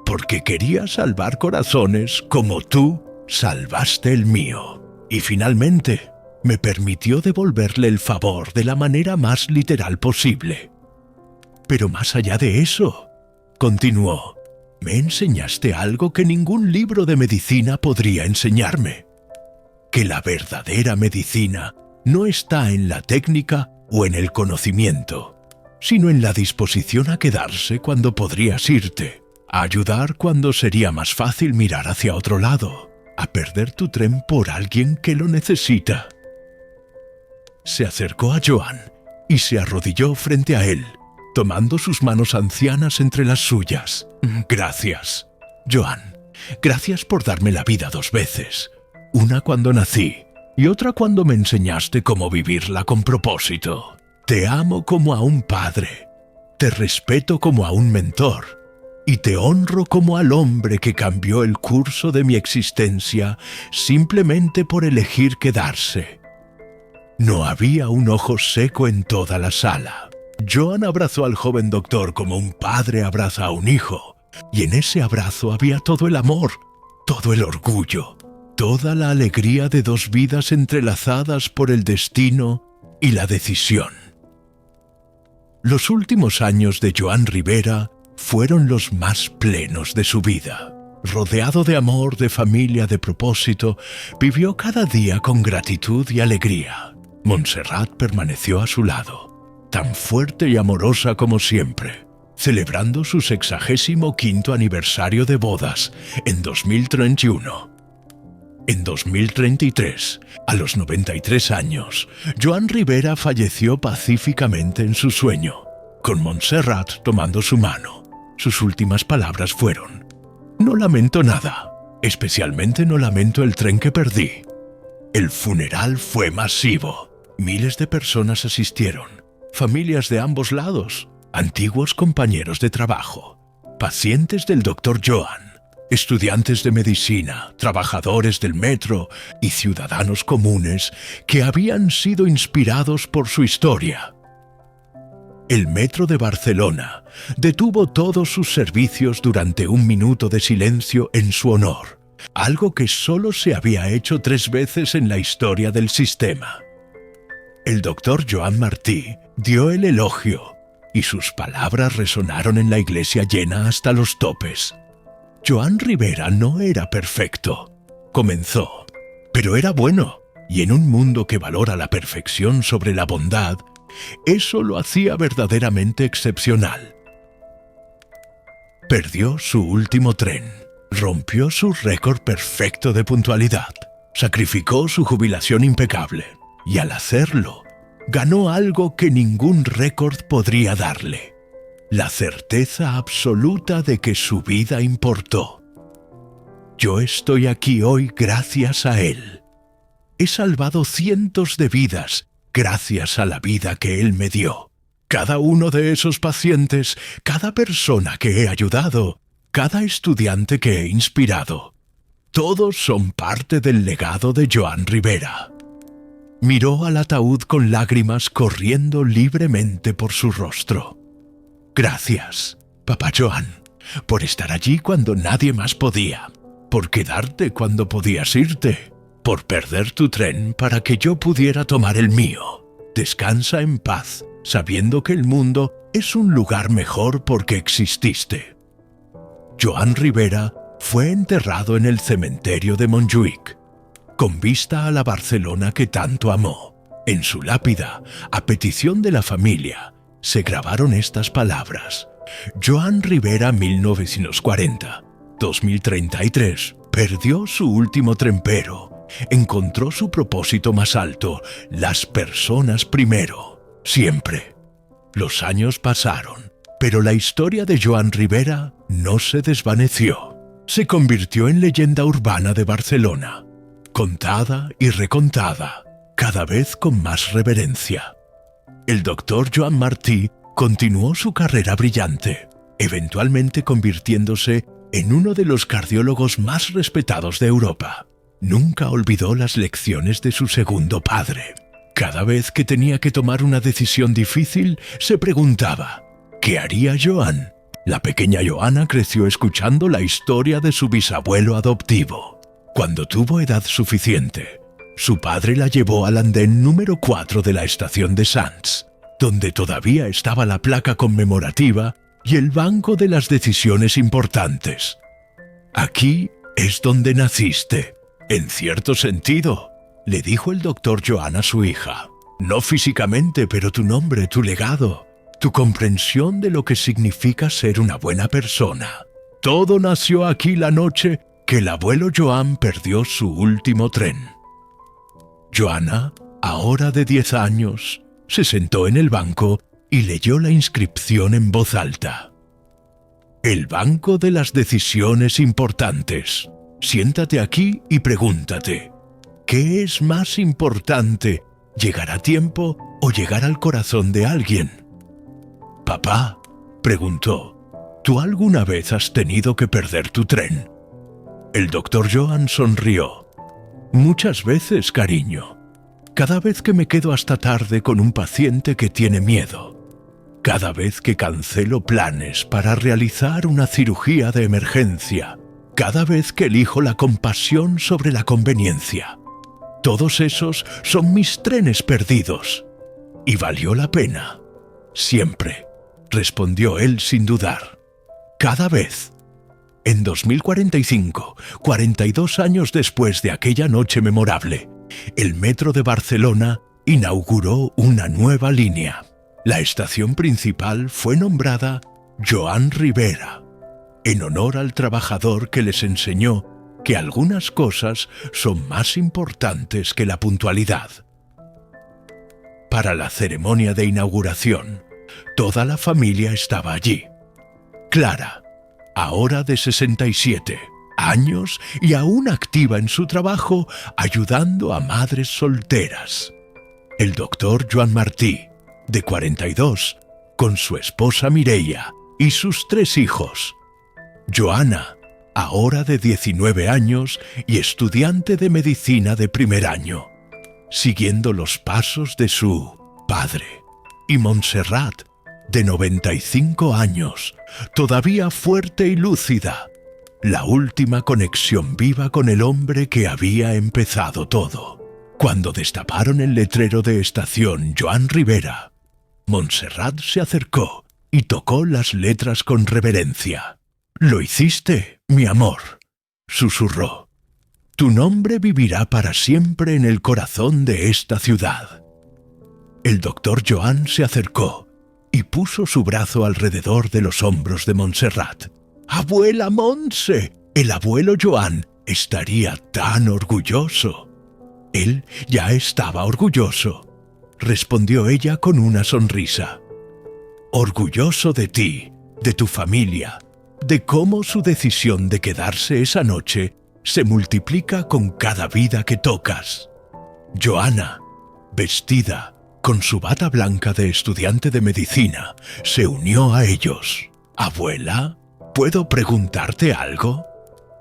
porque quería salvar corazones como tú salvaste el mío. Y finalmente, me permitió devolverle el favor de la manera más literal posible. Pero más allá de eso, continuó, me enseñaste algo que ningún libro de medicina podría enseñarme. Que la verdadera medicina no está en la técnica o en el conocimiento, sino en la disposición a quedarse cuando podrías irte, a ayudar cuando sería más fácil mirar hacia otro lado, a perder tu tren por alguien que lo necesita. Se acercó a Joan y se arrodilló frente a él, tomando sus manos ancianas entre las suyas. Gracias, Joan. Gracias por darme la vida 2 veces. Una cuando nací y otra cuando me enseñaste cómo vivirla con propósito. Te amo como a un padre, te respeto como a un mentor y te honro como al hombre que cambió el curso de mi existencia simplemente por elegir quedarse. No había un ojo seco en toda la sala. Joan abrazó al joven doctor como un padre abraza a un hijo, y en ese abrazo había todo el amor, todo el orgullo, toda la alegría de 2 vidas entrelazadas por el destino y la decisión. Los últimos años de Joan Ribera fueron los más plenos de su vida. Rodeado de amor, de familia, de propósito, vivió cada día con gratitud y alegría. Montserrat permaneció a su lado, tan fuerte y amorosa como siempre, celebrando su 65º aniversario de bodas en 2031. En 2033, a los 93 años, Joan Ribera falleció pacíficamente en su sueño, con Montserrat tomando su mano. Sus últimas palabras fueron: no lamento nada, especialmente no lamento el tren que perdí. El funeral fue masivo. Miles de personas asistieron, familias de ambos lados, antiguos compañeros de trabajo, pacientes del Dr. Joan, estudiantes de medicina, trabajadores del metro y ciudadanos comunes que habían sido inspirados por su historia. El metro de Barcelona detuvo todos sus servicios durante 1 minuto de silencio en su honor, algo que solo se había hecho 3 veces en la historia del sistema. El doctor Joan Martí dio el elogio y sus palabras resonaron en la iglesia llena hasta los topes. Joan Ribera no era perfecto, comenzó, pero era bueno, y en un mundo que valora la perfección sobre la bondad, eso lo hacía verdaderamente excepcional. Perdió su último tren, rompió su récord perfecto de puntualidad, sacrificó su jubilación impecable, y al hacerlo, ganó algo que ningún récord podría darle: la certeza absoluta de que su vida importó. Yo estoy aquí hoy gracias a él. He salvado cientos de vidas gracias a la vida que él me dio. Cada uno de esos pacientes, cada persona que he ayudado, cada estudiante que he inspirado, Todos son parte del legado de Joan Rivera. Miró al ataúd con lágrimas corriendo libremente por su rostro. Gracias, Papá Joan, por estar allí cuando nadie más podía, por quedarte cuando podías irte, por perder tu tren para que yo pudiera tomar el mío. Descansa en paz, sabiendo que el mundo es un lugar mejor porque exististe. Joan Rivera fue enterrado en el cementerio de Montjuïc, con vista a la Barcelona que tanto amó. En su lápida, a petición de la familia, se grabaron estas palabras: Joan Rivera 1940-2033 perdió su último tren, pero encontró su propósito más alto, las personas primero, siempre. Los años pasaron, pero la historia de Joan Rivera no se desvaneció. Se convirtió en leyenda urbana de Barcelona, contada y recontada, cada vez con más reverencia. El doctor Joan Martí continuó su carrera brillante, eventualmente convirtiéndose en uno de los cardiólogos más respetados de Europa. Nunca olvidó las lecciones de su segundo padre. Cada vez que tenía que tomar una decisión difícil, se preguntaba: ¿qué haría Joan? La pequeña Joana creció escuchando la historia de su bisabuelo adoptivo. Cuando tuvo edad suficiente, su padre la llevó al andén número 4 de la estación de Sants, donde todavía estaba la placa conmemorativa y el banco de las decisiones importantes. Aquí es donde naciste, en cierto sentido, le dijo el doctor Joan a su hija. No físicamente, pero tu nombre, tu legado, tu comprensión de lo que significa ser una buena persona. Todo nació aquí la noche que el abuelo Joan perdió su último tren. Joana, ahora de 10 años, se sentó en el banco y leyó la inscripción en voz alta. El banco de las decisiones importantes. Siéntate aquí y pregúntate: ¿qué es más importante, llegar a tiempo o llegar al corazón de alguien? Papá, preguntó, ¿tú alguna vez has tenido que perder tu tren? El doctor Joan sonrió. Muchas veces, cariño. Cada vez que me quedo hasta tarde con un paciente que tiene miedo. Cada vez que cancelo planes para realizar una cirugía de emergencia. Cada vez que elijo la compasión sobre la conveniencia. Todos esos son mis trenes perdidos. Y valió la pena. Siempre, respondió él sin dudar. Cada vez. En 2045, 42 años después de aquella noche memorable, el metro de Barcelona inauguró una nueva línea. La estación principal fue nombrada Joan Rivera, en honor al trabajador que les enseñó que algunas cosas son más importantes que la puntualidad. Para la ceremonia de inauguración, toda la familia estaba allí. Clara, ahora de 67 años y aún activa en su trabajo, ayudando a madres solteras. El doctor Joan Martí, de 42, con su esposa Mireia y sus 3 hijos. Joana, ahora de 19 años y estudiante de medicina de primer año, siguiendo los pasos de su padre. Y Montserrat, de 95 años, todavía fuerte y lúcida, la última conexión viva con el hombre que había empezado todo. Cuando destaparon el letrero de estación Joan Rivera, Montserrat se acercó y tocó las letras con reverencia. «Lo hiciste, mi amor», susurró. «Tu nombre vivirá para siempre en el corazón de esta ciudad». El doctor Joan se acercó y puso su brazo alrededor de los hombros de Montserrat. «Abuela Montse, el abuelo Joan estaría tan orgulloso». Él ya estaba orgulloso, respondió ella con una sonrisa. «Orgulloso de ti, de tu familia, de cómo su decisión de quedarse esa noche se multiplica con cada vida que tocas». Joana, vestida con su bata blanca de estudiante de medicina, se unió a ellos. «Abuela, ¿puedo preguntarte algo?»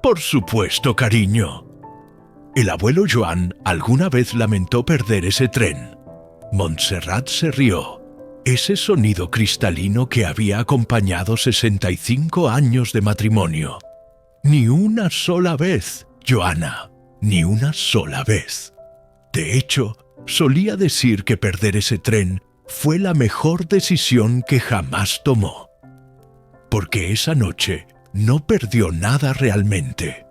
Por supuesto, cariño. El abuelo Joan alguna vez lamentó perder ese tren. Montserrat se rió. Ese sonido cristalino que había acompañado 65 años de matrimonio. Ni una sola vez, Joana, ni una sola vez. De hecho, solía decir que perder ese tren fue la mejor decisión que jamás tomó. Porque esa noche no perdió nada realmente.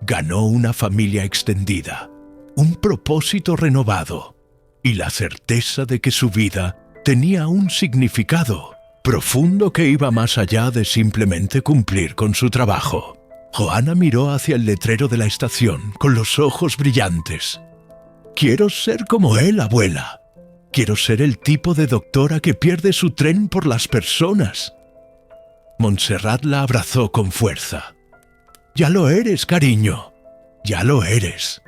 Ganó una familia extendida, un propósito renovado y la certeza de que su vida tenía un significado profundo que iba más allá de simplemente cumplir con su trabajo. Joana miró hacia el letrero de la estación con los ojos brillantes. «Quiero ser como él, abuela. Quiero ser el tipo de doctora que pierde su tren por las personas». Montserrat la abrazó con fuerza. «Ya lo eres, cariño. Ya lo eres».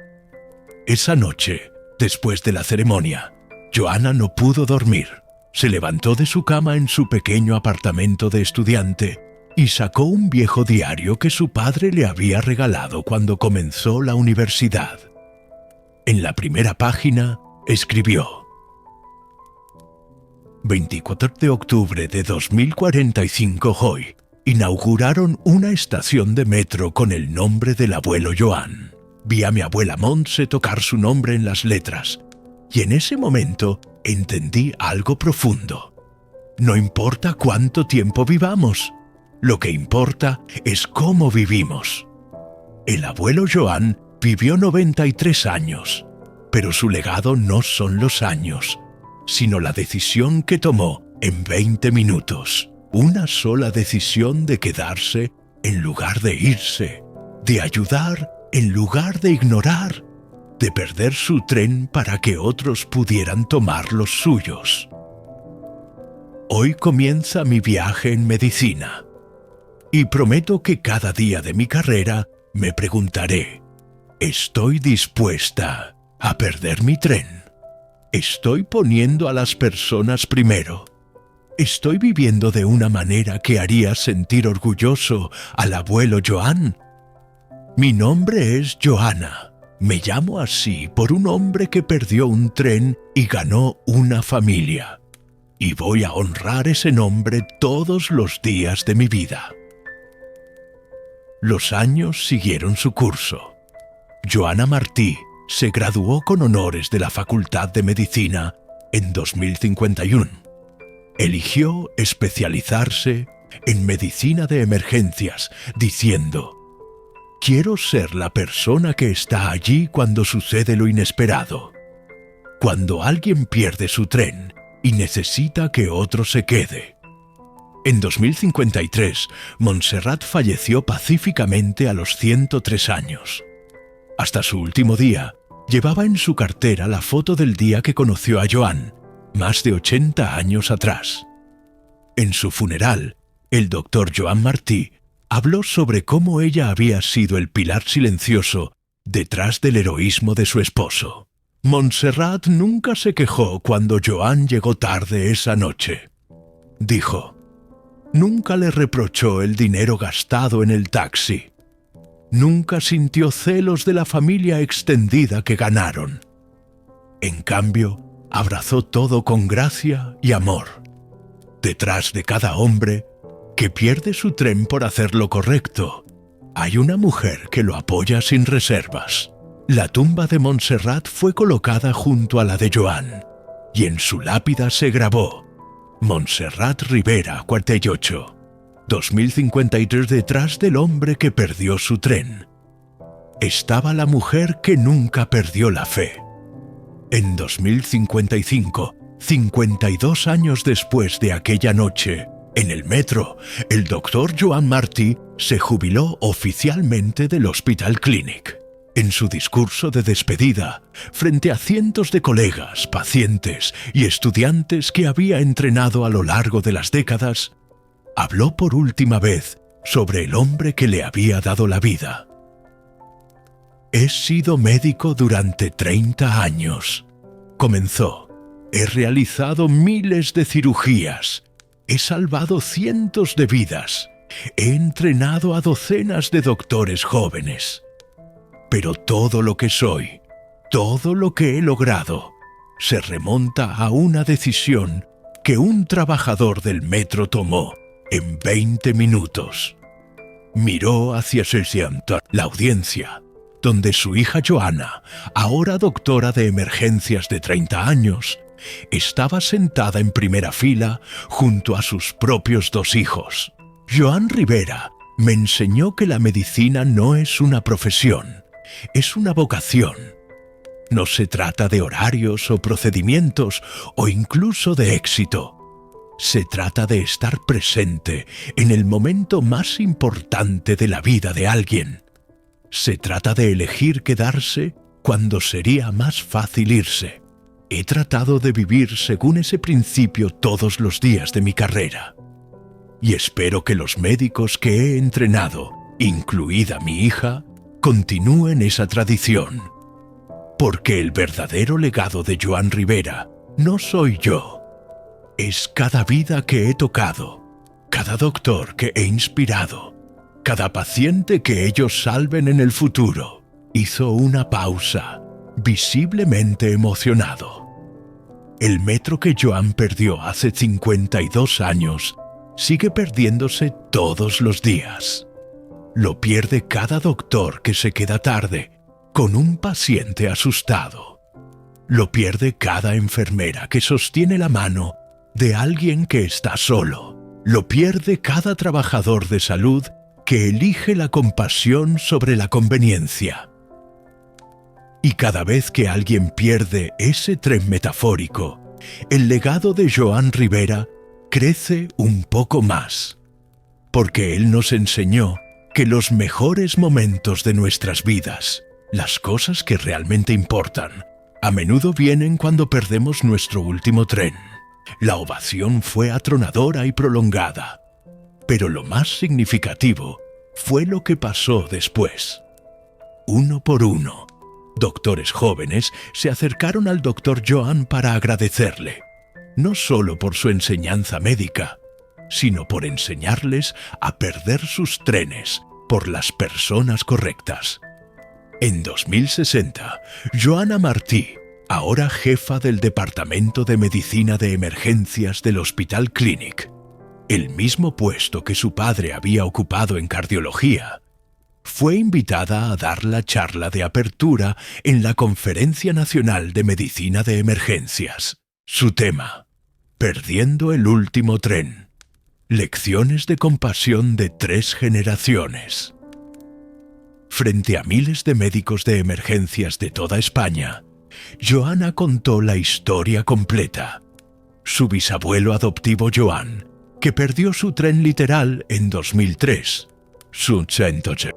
Esa noche, después de la ceremonia, Joana no pudo dormir. Se levantó de su cama en su pequeño apartamento de estudiante y sacó un viejo diario que su padre le había regalado cuando comenzó la universidad. En la primera página escribió: 24 de octubre de 2045 hoy, inauguraron una estación de metro con el nombre del abuelo Joan. Vi a mi abuela Montse tocar su nombre en las letras, y en ese momento entendí algo profundo. No importa cuánto tiempo vivamos, lo que importa es cómo vivimos. El abuelo Joan vivió 93 años, pero su legado no son los años, sino la decisión que tomó en 20 minutos. Una sola decisión de quedarse en lugar de irse, de ayudar en lugar de ignorar, de perder su tren para que otros pudieran tomar los suyos. Hoy comienza mi viaje en medicina, y prometo que cada día de mi carrera me preguntaré: ¿estoy dispuesta a perder mi tren? ¿Estoy poniendo a las personas primero? ¿Estoy viviendo de una manera que haría sentir orgulloso al abuelo Joan? Mi nombre es Joana. Me llamo así por un hombre que perdió un tren y ganó una familia. Y voy a honrar ese nombre todos los días de mi vida. Los años siguieron su curso. Joana Martí se graduó con honores de la Facultad de Medicina en 2051. Eligió especializarse en medicina de emergencias, diciendo: «Quiero ser la persona que está allí cuando sucede lo inesperado. Cuando alguien pierde su tren y necesita que otro se quede». En 2053, Montserrat falleció pacíficamente a los 103 años. Hasta su último día, llevaba en su cartera la foto del día que conoció a Joan, más de 80 años atrás. En su funeral, el doctor Joan Martí habló sobre cómo ella había sido el pilar silencioso detrás del heroísmo de su esposo. Montserrat nunca se quejó cuando Joan llegó tarde esa noche. Dijo: «Nunca le reprochó el dinero gastado en el taxi. Nunca sintió celos de la familia extendida que ganaron. En cambio, abrazó todo con gracia y amor. Detrás de cada hombre que pierde su tren por hacer lo correcto, hay una mujer que lo apoya sin reservas». La tumba de Montserrat fue colocada junto a la de Joan, y en su lápida se grabó: Montserrat Rivera 48, 2053. Detrás del hombre que perdió su tren estaba la mujer que nunca perdió la fe. En 2055, 52 años después de aquella noche, en el metro, el doctor Joan Martí se jubiló oficialmente del Hospital Clínic. En su discurso de despedida, frente a cientos de colegas, pacientes y estudiantes que había entrenado a lo largo de las décadas, habló por última vez sobre el hombre que le había dado la vida. «He sido médico durante 30 años», comenzó. «He realizado miles de cirugías, he salvado cientos de vidas He entrenado a docenas de doctores jóvenes. Pero todo lo que soy, todo lo que he logrado, se remonta a una decisión que un trabajador del metro tomó en 20 minutos. Miró hacia la audiencia, donde su hija Joanna, ahora doctora de emergencias de 30 años, estaba sentada en primera fila junto a sus propios 2 hijos. Joan Rivera me enseñó que la medicina no es una profesión, es una vocación. No se trata de horarios o procedimientos o incluso de éxito. Se trata de estar presente en el momento más importante de la vida de alguien. Se trata de elegir quedarse cuando sería más fácil irse. He tratado de vivir según ese principio todos los días de mi carrera. Y espero que los médicos que he entrenado, incluida mi hija, continúen esa tradición. Porque el verdadero legado de Joan Rivera no soy yo. Es cada vida que he tocado, cada doctor que he inspirado, cada paciente que ellos salven en el futuro. Hizo una pausa, visiblemente emocionado. El metro que Joan perdió hace 52 años sigue perdiéndose todos los días. Lo pierde cada doctor que se queda tarde con un paciente asustado. Lo pierde cada enfermera que sostiene la mano de alguien que está solo. Lo pierde cada trabajador de salud que elige la compasión sobre la conveniencia. Y cada vez que alguien pierde ese tren metafórico, el legado de Joan Rivera crece un poco más. Porque él nos enseñó que los mejores momentos de nuestras vidas, las cosas que realmente importan, a menudo vienen cuando perdemos nuestro último tren. La ovación fue atronadora y prolongada, pero lo más significativo fue lo que pasó después. Uno por uno, doctores jóvenes se acercaron al doctor Joan para agradecerle, no solo por su enseñanza médica, sino por enseñarles a perder sus trenes por las personas correctas. En 2060, Joana Martí, ahora jefa del Departamento de Medicina de Emergencias del Hospital Clínic, el mismo puesto que su padre había ocupado en cardiología, fue invitada a dar la charla de apertura en la Conferencia Nacional de Medicina de Emergencias. Su tema: Perdiendo el último tren. Lecciones de compasión de 3 generaciones. Frente a miles de médicos de emergencias de toda España, Joana contó la historia completa. Su bisabuelo adoptivo Joan, que perdió su tren literal en 2003. Su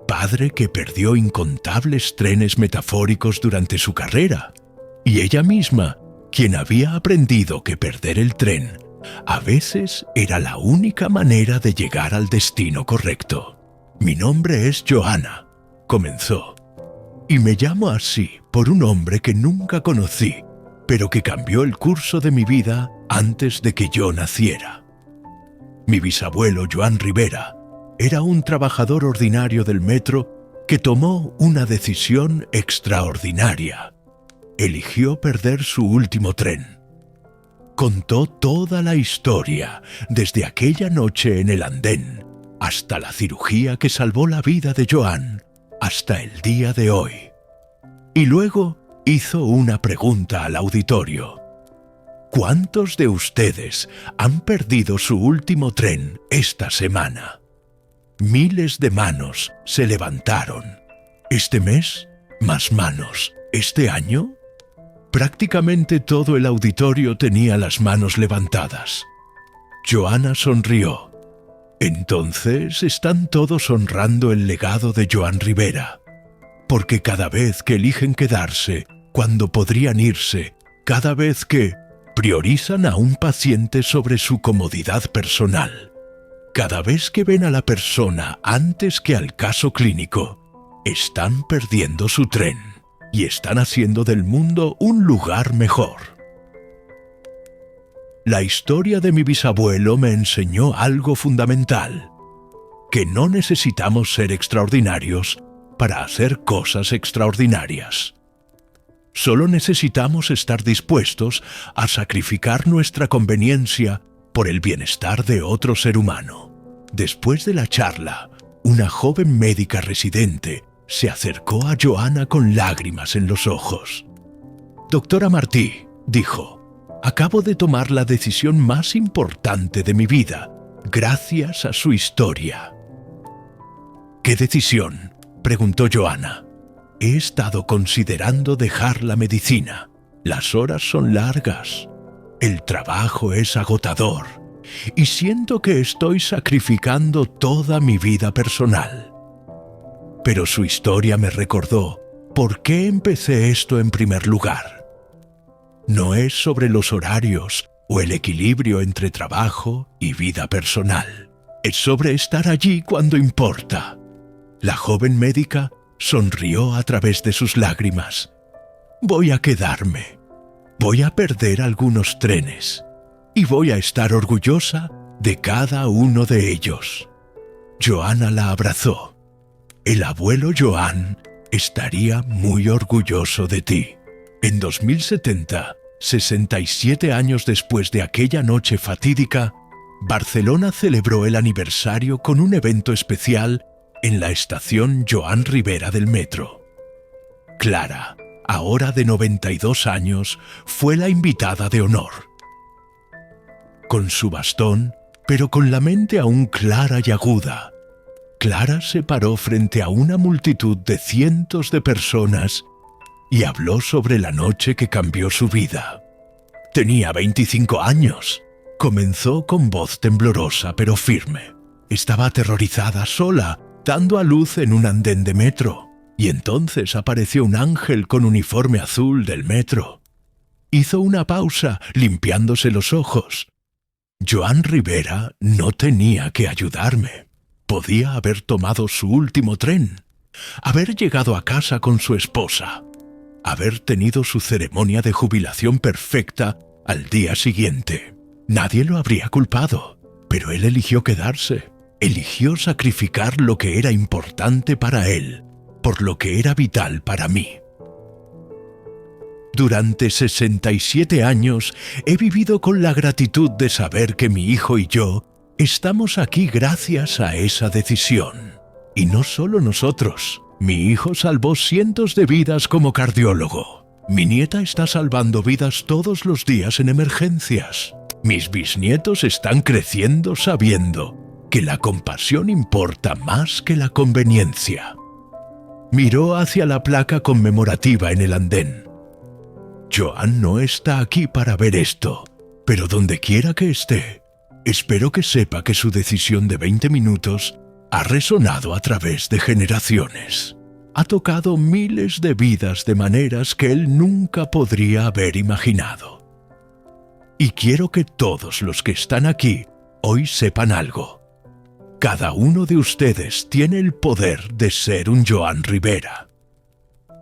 padre, que perdió incontables trenes metafóricos durante su carrera. Y ella misma, quien había aprendido que perder el tren a veces era la única manera de llegar al destino correcto. Mi nombre es Joana, comenzó, y me llamo así por un hombre que nunca conocí, pero que cambió el curso de mi vida antes de que yo naciera. Mi bisabuelo Joan Rivera era un trabajador ordinario del metro que tomó una decisión extraordinaria. Eligió perder su último tren. Contó toda la historia, desde aquella noche en el andén, hasta la cirugía que salvó la vida de Joan, hasta el día de hoy. Y luego hizo una pregunta al auditorio. ¿Cuántos de ustedes han perdido su último tren esta semana? Miles de manos se levantaron. ¿Este mes? Más manos. ¿Este año? Prácticamente todo el auditorio tenía las manos levantadas. Joana sonrió. Entonces están todos honrando el legado de Joan Rivera. Porque cada vez que eligen quedarse, cuando podrían irse, cada vez que priorizan a un paciente sobre su comodidad personal, cada vez que ven a la persona antes que al caso clínico, están perdiendo su tren. Y están haciendo del mundo un lugar mejor. La historia de mi bisabuelo me enseñó algo fundamental: que no necesitamos ser extraordinarios para hacer cosas extraordinarias. Solo necesitamos estar dispuestos a sacrificar nuestra conveniencia por el bienestar de otro ser humano. Después de la charla, una joven médica residente se acercó a Joanna con lágrimas en los ojos. «Doctora Martí», dijo, «acabo de tomar la decisión más importante de mi vida, gracias a su historia». «¿Qué decisión?», preguntó Joanna. «He estado considerando dejar la medicina. Las horas son largas, el trabajo es agotador y siento que estoy sacrificando toda mi vida personal». Pero su historia me recordó por qué empecé esto en primer lugar. No es sobre los horarios o el equilibrio entre trabajo y vida personal. Es sobre estar allí cuando importa. La joven médica sonrió a través de sus lágrimas. «Voy a quedarme. Voy a perder algunos trenes. Y voy a estar orgullosa de cada uno de ellos». Joanna la abrazó. «El abuelo Joan estaría muy orgulloso de ti». En 2070, 67 años después de aquella noche fatídica, Barcelona celebró el aniversario con un evento especial en la estación Joan Ribera del metro. Clara, ahora de 92 años, fue la invitada de honor. Con su bastón, pero con la mente aún clara y aguda, Clara se paró frente a una multitud de cientos de personas y habló sobre la noche que cambió su vida. Tenía 25 años. Comenzó con voz temblorosa pero firme. Estaba aterrorizada sola, dando a luz en un andén de metro, y entonces apareció un ángel con uniforme azul del metro. Hizo una pausa, limpiándose los ojos. Joan Ribera no tenía que ayudarme. Podía haber tomado su último tren, haber llegado a casa con su esposa, haber tenido su ceremonia de jubilación perfecta al día siguiente. Nadie lo habría culpado, pero él eligió quedarse. Eligió sacrificar lo que era importante para él, por lo que era vital para mí. Durante 67 años he vivido con la gratitud de saber que mi hijo y yo estamos aquí gracias a esa decisión. Y no solo nosotros. Mi hijo salvó cientos de vidas como cardiólogo. Mi nieta está salvando vidas todos los días en emergencias. Mis bisnietos están creciendo sabiendo que la compasión importa más que la conveniencia. Miró hacia la placa conmemorativa en el andén. Joan no está aquí para ver esto, pero donde quiera que esté, espero que sepa que su decisión de 20 minutos ha resonado a través de generaciones. Ha tocado miles de vidas de maneras que él nunca podría haber imaginado. Y quiero que todos los que están aquí hoy sepan algo. Cada uno de ustedes tiene el poder de ser un Joan Ribera.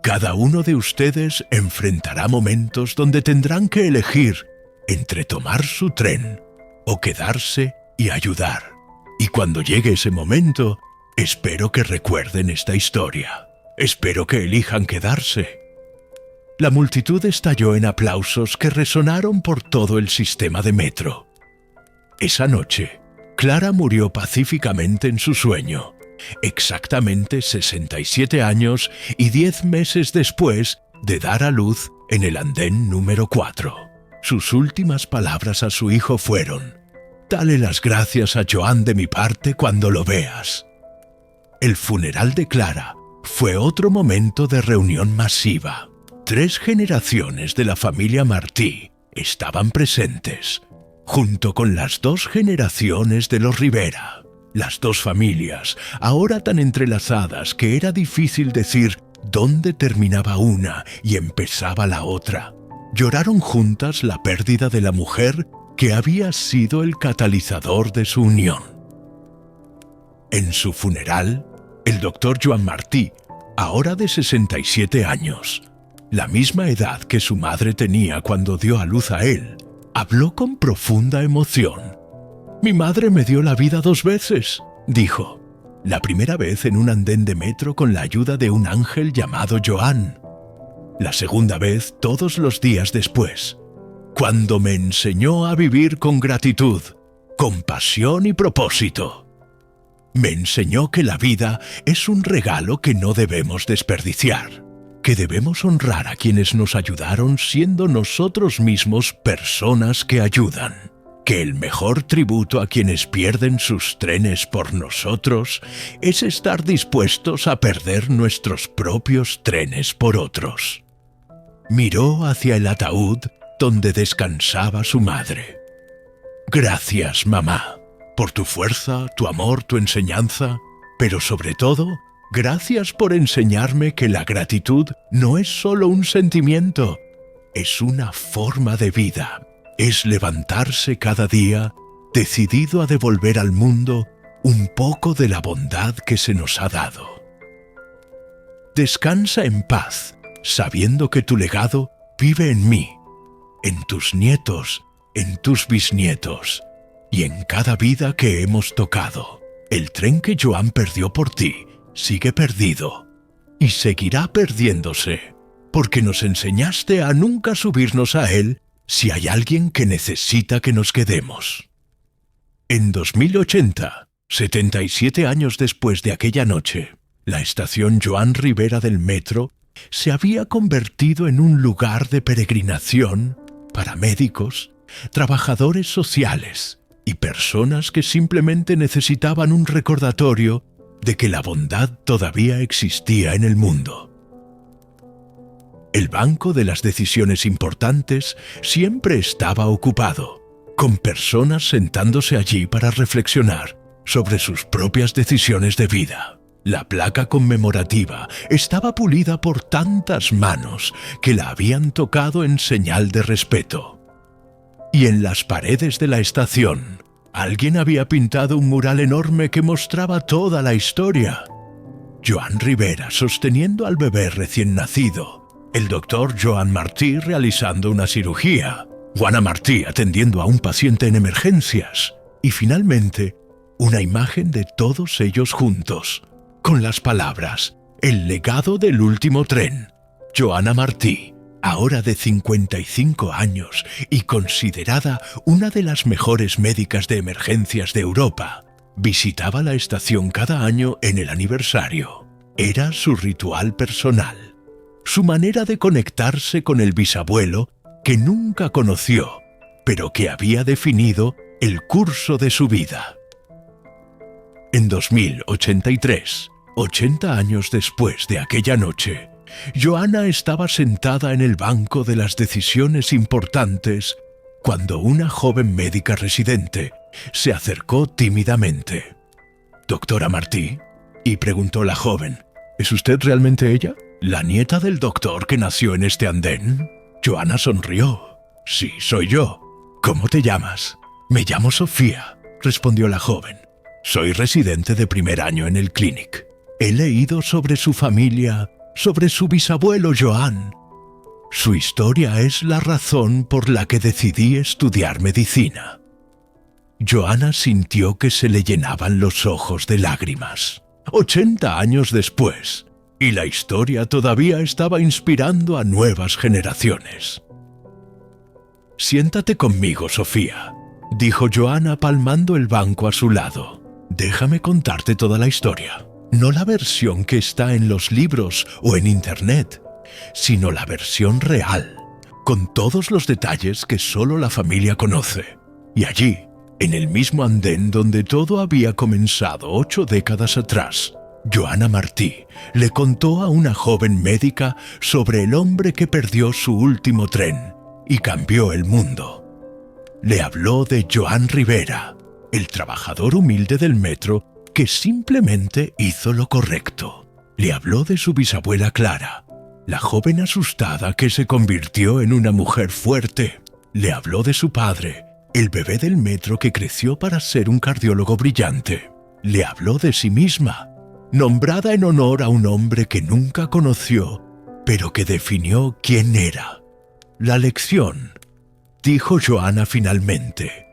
Cada uno de ustedes enfrentará momentos donde tendrán que elegir entre tomar su tren o quedarse y ayudar. Y cuando llegue ese momento, espero que recuerden esta historia. Espero que elijan quedarse. La multitud estalló en aplausos que resonaron por todo el sistema de metro. Esa noche, Clara murió pacíficamente en su sueño, exactamente 67 años y 10 meses después de dar a luz en el andén número 4. Sus últimas palabras a su hijo fueron: «Dale las gracias a Joan de mi parte cuando lo veas». El funeral de Clara fue otro momento de reunión masiva. 3 generaciones de la familia Martí estaban presentes, junto con las 2 generaciones de los Ribera. Las 2 familias, ahora tan entrelazadas que era difícil decir dónde terminaba una y empezaba la otra, lloraron juntas la pérdida de la mujer que había sido el catalizador de su unión. En su funeral, el doctor Joan Martí, ahora de 67 años, la misma edad que su madre tenía cuando dio a luz a él, habló con profunda emoción. «Mi madre me dio la vida 2 veces», dijo. La primera vez en un andén de metro con la ayuda de un ángel llamado Joan. La segunda vez todos los días después, cuando me enseñó a vivir con gratitud, compasión y propósito. Me enseñó que la vida es un regalo que no debemos desperdiciar, que debemos honrar a quienes nos ayudaron siendo nosotros mismos personas que ayudan, que el mejor tributo a quienes pierden sus trenes por nosotros es estar dispuestos a perder nuestros propios trenes por otros. Miró hacia el ataúd donde descansaba su madre. Gracias, mamá, por tu fuerza, tu amor, tu enseñanza, pero sobre todo, gracias por enseñarme que la gratitud no es solo un sentimiento, es una forma de vida. Es levantarse cada día decidido a devolver al mundo un poco de la bondad que se nos ha dado. Descansa en paz, sabiendo que tu legado vive en mí, en tus nietos, en tus bisnietos y en cada vida que hemos tocado. El tren que Joan perdió por ti sigue perdido y seguirá perdiéndose, porque nos enseñaste a nunca subirnos a él si hay alguien que necesita que nos quedemos. En 2080, 77 años después de aquella noche, la estación Joan Rivera del metro se había convertido en un lugar de peregrinación para médicos, trabajadores sociales y personas que simplemente necesitaban un recordatorio de que la bondad todavía existía en el mundo. El banco de las decisiones importantes siempre estaba ocupado, con personas sentándose allí para reflexionar sobre sus propias decisiones de vida. La placa conmemorativa estaba pulida por tantas manos que la habían tocado en señal de respeto. Y en las paredes de la estación, alguien había pintado un mural enorme que mostraba toda la historia. Joan Rivera sosteniendo al bebé recién nacido, el doctor Joan Martí realizando una cirugía, Juana Martí atendiendo a un paciente en emergencias y finalmente una imagen de todos ellos juntos, con las palabras «El legado del último tren». Joana Martí, ahora de 55 años y considerada una de las mejores médicas de emergencias de Europa, visitaba la estación cada año en el aniversario. Era su ritual personal, su manera de conectarse con el bisabuelo que nunca conoció, pero que había definido el curso de su vida. En 2083, 80 años después de aquella noche, Joana estaba sentada en el banco de las decisiones importantes cuando una joven médica residente se acercó tímidamente. «¿Doctora Martí?», y preguntó la joven. «¿Es usted realmente ella? ¿La nieta del doctor que nació en este andén?». Joana sonrió. «Sí, soy yo. ¿Cómo te llamas?». «Me llamo Sofía», respondió la joven. «Soy residente de primer año en el Clinic. He leído sobre su familia, sobre su bisabuelo Joan. Su historia es la razón por la que decidí estudiar medicina». Joana sintió que se le llenaban los ojos de lágrimas. 80 años después, y la historia todavía estaba inspirando a nuevas generaciones. «Siéntate conmigo, Sofía», dijo Joana palmando el banco a su lado. «Déjame contarte toda la historia. No la versión que está en los libros o en internet, sino la versión real, con todos los detalles que solo la familia conoce. Y allí, en el mismo andén donde todo había comenzado 8 décadas atrás, Joana Martí le contó a una joven médica sobre el hombre que perdió su último tren y cambió el mundo. Le habló de Joan Rivera, el trabajador humilde del metro que simplemente hizo lo correcto. Le habló de su bisabuela Clara, la joven asustada que se convirtió en una mujer fuerte. Le habló de su padre, el bebé del metro que creció para ser un cardiólogo brillante. Le habló de sí misma, nombrada en honor a un hombre que nunca conoció, pero que definió quién era. La lección, dijo Joana finalmente,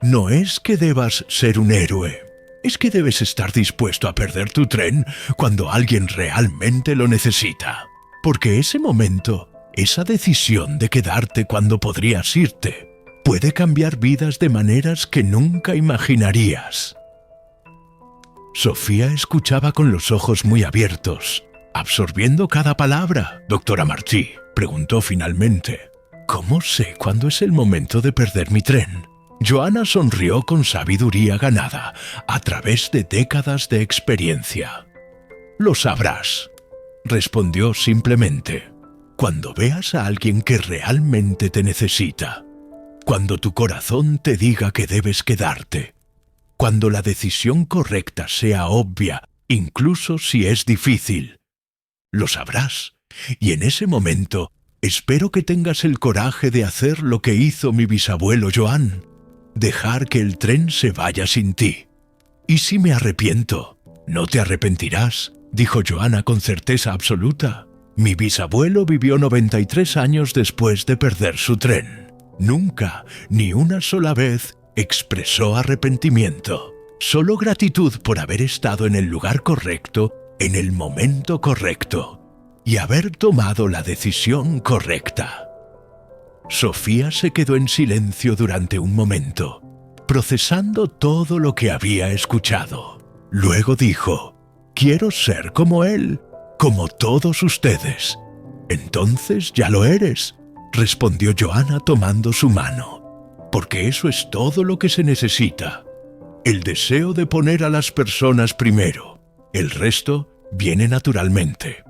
no es que debas ser un héroe, es que debes estar dispuesto a perder tu tren cuando alguien realmente lo necesita. Porque ese momento, esa decisión de quedarte cuando podrías irte, puede cambiar vidas de maneras que nunca imaginarías. Sofía escuchaba con los ojos muy abiertos, absorbiendo cada palabra. «Doctora Martí», preguntó finalmente, «¿cómo sé cuándo es el momento de perder mi tren?» Joanna sonrió con sabiduría ganada a través de décadas de experiencia. «Lo sabrás», respondió simplemente, «cuando veas a alguien que realmente te necesita, cuando tu corazón te diga que debes quedarte, cuando la decisión correcta sea obvia, incluso si es difícil. Lo sabrás, y en ese momento espero que tengas el coraje de hacer lo que hizo mi bisabuelo Joan, dejar que el tren se vaya sin ti. ¿Y si me arrepiento? No te arrepentirás», dijo Joanna con certeza absoluta. «Mi bisabuelo vivió 93 años después de perder su tren. Nunca, ni una sola vez, expresó arrepentimiento. Solo gratitud por haber estado en el lugar correcto, en el momento correcto, y haber tomado la decisión correcta». Sofía se quedó en silencio durante un momento, procesando todo lo que había escuchado. Luego dijo: «Quiero ser como él, como todos ustedes». «Entonces ya lo eres», respondió Joanna tomando su mano, «porque eso es todo lo que se necesita. El deseo de poner a las personas primero. El resto viene naturalmente».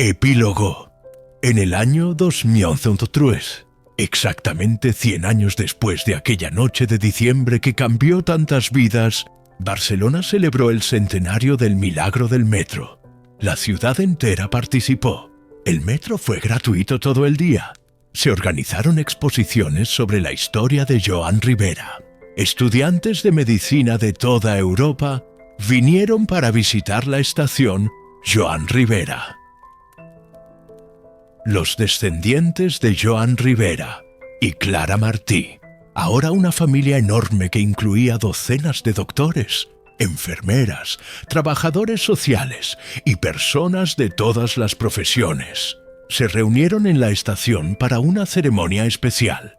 Epílogo. En el año 2023, exactamente 100 años después de aquella noche de diciembre que cambió tantas vidas, Barcelona celebró el centenario del milagro del metro. La ciudad entera participó. El metro fue gratuito todo el día. Se organizaron exposiciones sobre la historia de Joan Rivera. Estudiantes de medicina de toda Europa vinieron para visitar la estación Joan Rivera. Los descendientes de Joan Rivera y Clara Martí, ahora una familia enorme que incluía docenas de doctores, enfermeras, trabajadores sociales y personas de todas las profesiones, se reunieron en la estación para una ceremonia especial.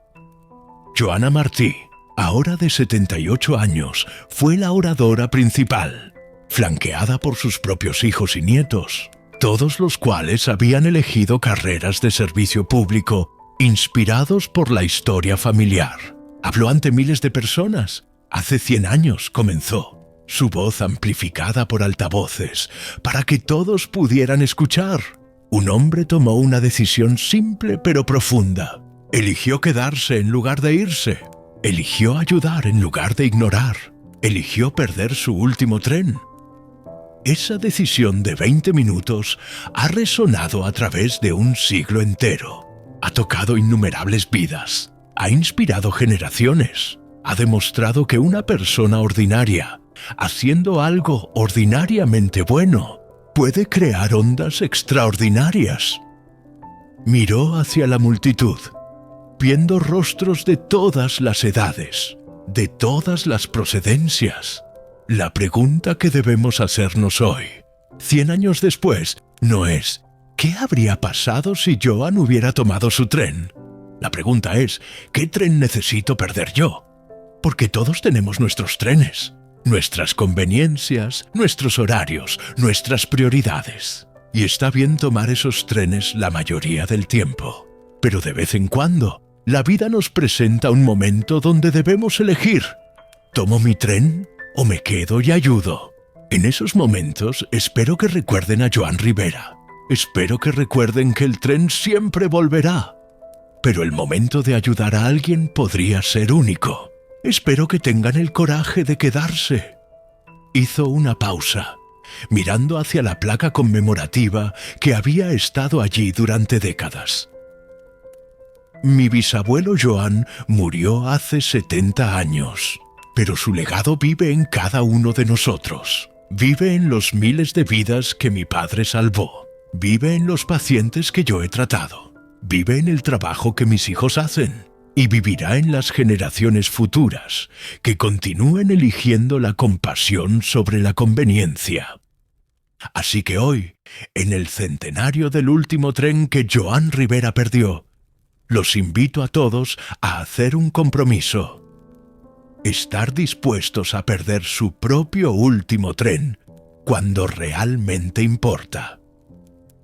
Joanna Martí, ahora de 78 años, fue la oradora principal, flanqueada por sus propios hijos y nietos, todos los cuales habían elegido carreras de servicio público inspirados por la historia familiar. Habló ante miles de personas. Hace 100 años comenzó, su voz amplificada por altavoces, para que todos pudieran escuchar. Un hombre tomó una decisión simple pero profunda. Eligió quedarse en lugar de irse. Eligió ayudar en lugar de ignorar. Eligió perder su último tren. Esa decisión de 20 minutos ha resonado a través de un siglo entero. Ha tocado innumerables vidas. Ha inspirado generaciones. Ha demostrado que una persona ordinaria, haciendo algo ordinariamente bueno, puede crear ondas extraordinarias. Miró hacia la multitud, viendo rostros de todas las edades, de todas las procedencias. La pregunta que debemos hacernos hoy, 100 años después, no es ¿qué habría pasado si Joan hubiera tomado su tren? La pregunta es ¿qué tren necesito perder yo? Porque todos tenemos nuestros trenes, nuestras conveniencias, nuestros horarios, nuestras prioridades. Y está bien tomar esos trenes la mayoría del tiempo. Pero de vez en cuando, la vida nos presenta un momento donde debemos elegir. ¿Tomo mi tren o me quedo y ayudo? En esos momentos espero que recuerden a Joan Rivera. Espero que recuerden que el tren siempre volverá. Pero el momento de ayudar a alguien podría ser único. Espero que tengan el coraje de quedarse. Hizo una pausa, mirando hacia la placa conmemorativa que había estado allí durante décadas. Mi bisabuelo Joan murió hace 70 años. Pero su legado vive en cada uno de nosotros. Vive en los miles de vidas que mi padre salvó. Vive en los pacientes que yo he tratado. Vive en el trabajo que mis hijos hacen. y vivirá en las generaciones futuras, que continúen eligiendo la compasión sobre la conveniencia. Así que hoy, en el centenario del último tren que Joan Rivera perdió, los invito a todos a hacer un compromiso. Estar dispuestos a perder su propio último tren cuando realmente importa.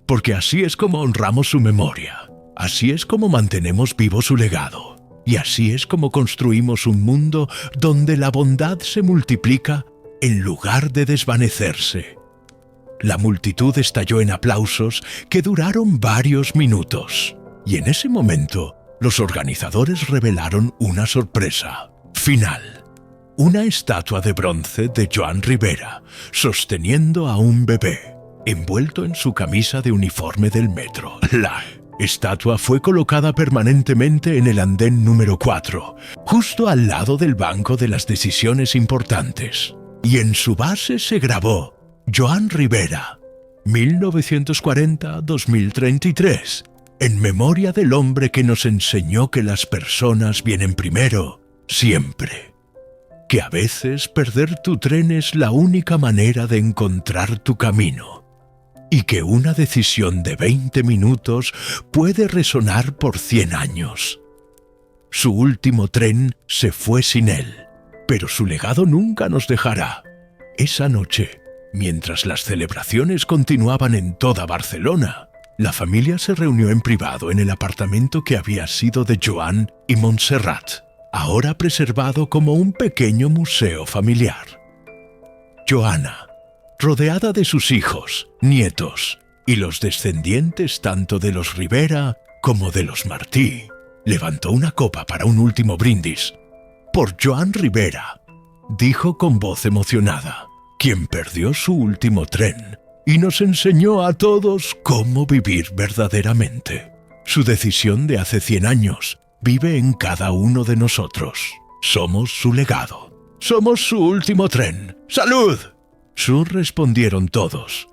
Porque así es como honramos su memoria, así es como mantenemos vivo su legado, y así es como construimos un mundo donde la bondad se multiplica en lugar de desvanecerse. La multitud estalló en aplausos que duraron varios minutos, y en ese momento los organizadores revelaron una sorpresa final. Una estatua de bronce de Joan Rivera, sosteniendo a un bebé, envuelto en su camisa de uniforme del metro. La estatua fue colocada permanentemente en el andén número 4, justo al lado del banco de las decisiones importantes. Y en su base se grabó Joan Rivera, 1940-2033, en memoria del hombre que nos enseñó que las personas vienen primero, siempre. Que a veces perder tu tren es la única manera de encontrar tu camino. Y que una decisión de 20 minutos puede resonar por 100 años. Su último tren se fue sin él, pero su legado nunca nos dejará. Esa noche, mientras las celebraciones continuaban en toda Barcelona, la familia se reunió en privado en el apartamento que había sido de Joan y Montserrat, ahora preservado como un pequeño museo familiar. Joana, rodeada de sus hijos, nietos y los descendientes tanto de los Rivera como de los Martí, levantó una copa para un último brindis. Por Joan Rivera, dijo con voz emocionada, quien perdió su último tren y nos enseñó a todos cómo vivir verdaderamente. Su decisión de hace 100 años vive en cada uno de nosotros. Somos su legado. Somos su último tren. ¡Salud! Respondieron todos.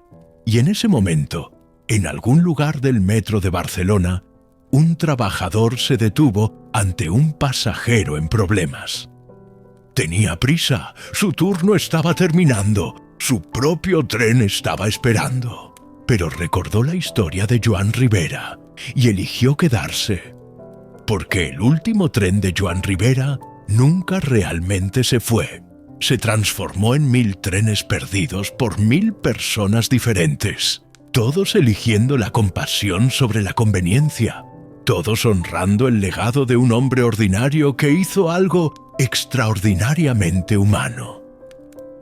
Y en ese momento, en algún lugar del metro de Barcelona, un trabajador se detuvo ante un pasajero en problemas. Tenía prisa, su turno estaba terminando, su propio tren estaba esperando. Pero recordó la historia de Joan Rivera y eligió quedarse. Porque el último tren de Joan Rivera nunca realmente se fue. Se transformó en 1000 trenes perdidos por 1000 personas diferentes, todos eligiendo la compasión sobre la conveniencia, todos honrando el legado de un hombre ordinario que hizo algo extraordinariamente humano.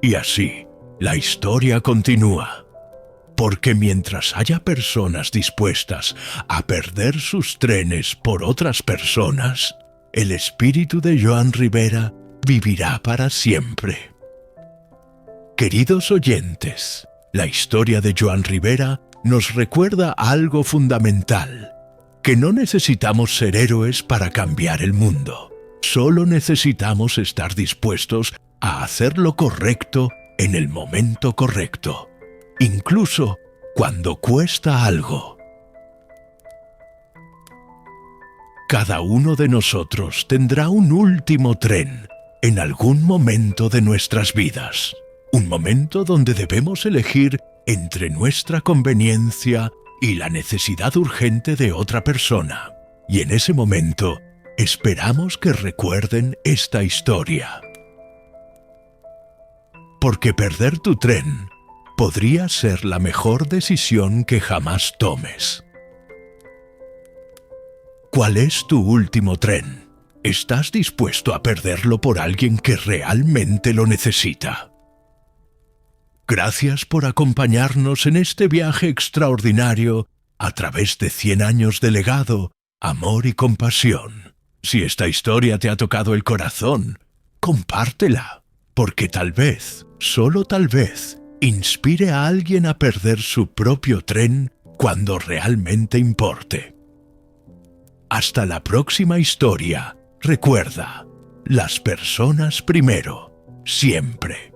Y así, la historia continúa. Porque mientras haya personas dispuestas a perder sus trenes por otras personas, el espíritu de Joan Rivera vivirá para siempre. Queridos oyentes, la historia de Joan Rivera nos recuerda algo fundamental, que no necesitamos ser héroes para cambiar el mundo. Solo necesitamos estar dispuestos a hacer lo correcto en el momento correcto, incluso cuando cuesta algo. Cada uno de nosotros tendrá un último tren en algún momento de nuestras vidas. Un momento donde debemos elegir entre nuestra conveniencia y la necesidad urgente de otra persona. Y en ese momento, esperamos que recuerden esta historia. Porque perder tu tren podría ser la mejor decisión que jamás tomes. ¿Cuál es tu último tren? ¿Estás dispuesto a perderlo por alguien que realmente lo necesita? Gracias por acompañarnos en este viaje extraordinario a través de 100 años de legado, amor y compasión. Si esta historia te ha tocado el corazón, compártela, porque tal vez, solo tal vez, inspire a alguien a perder su propio tren cuando realmente importe. Hasta la próxima historia. Recuerda, las personas primero, siempre.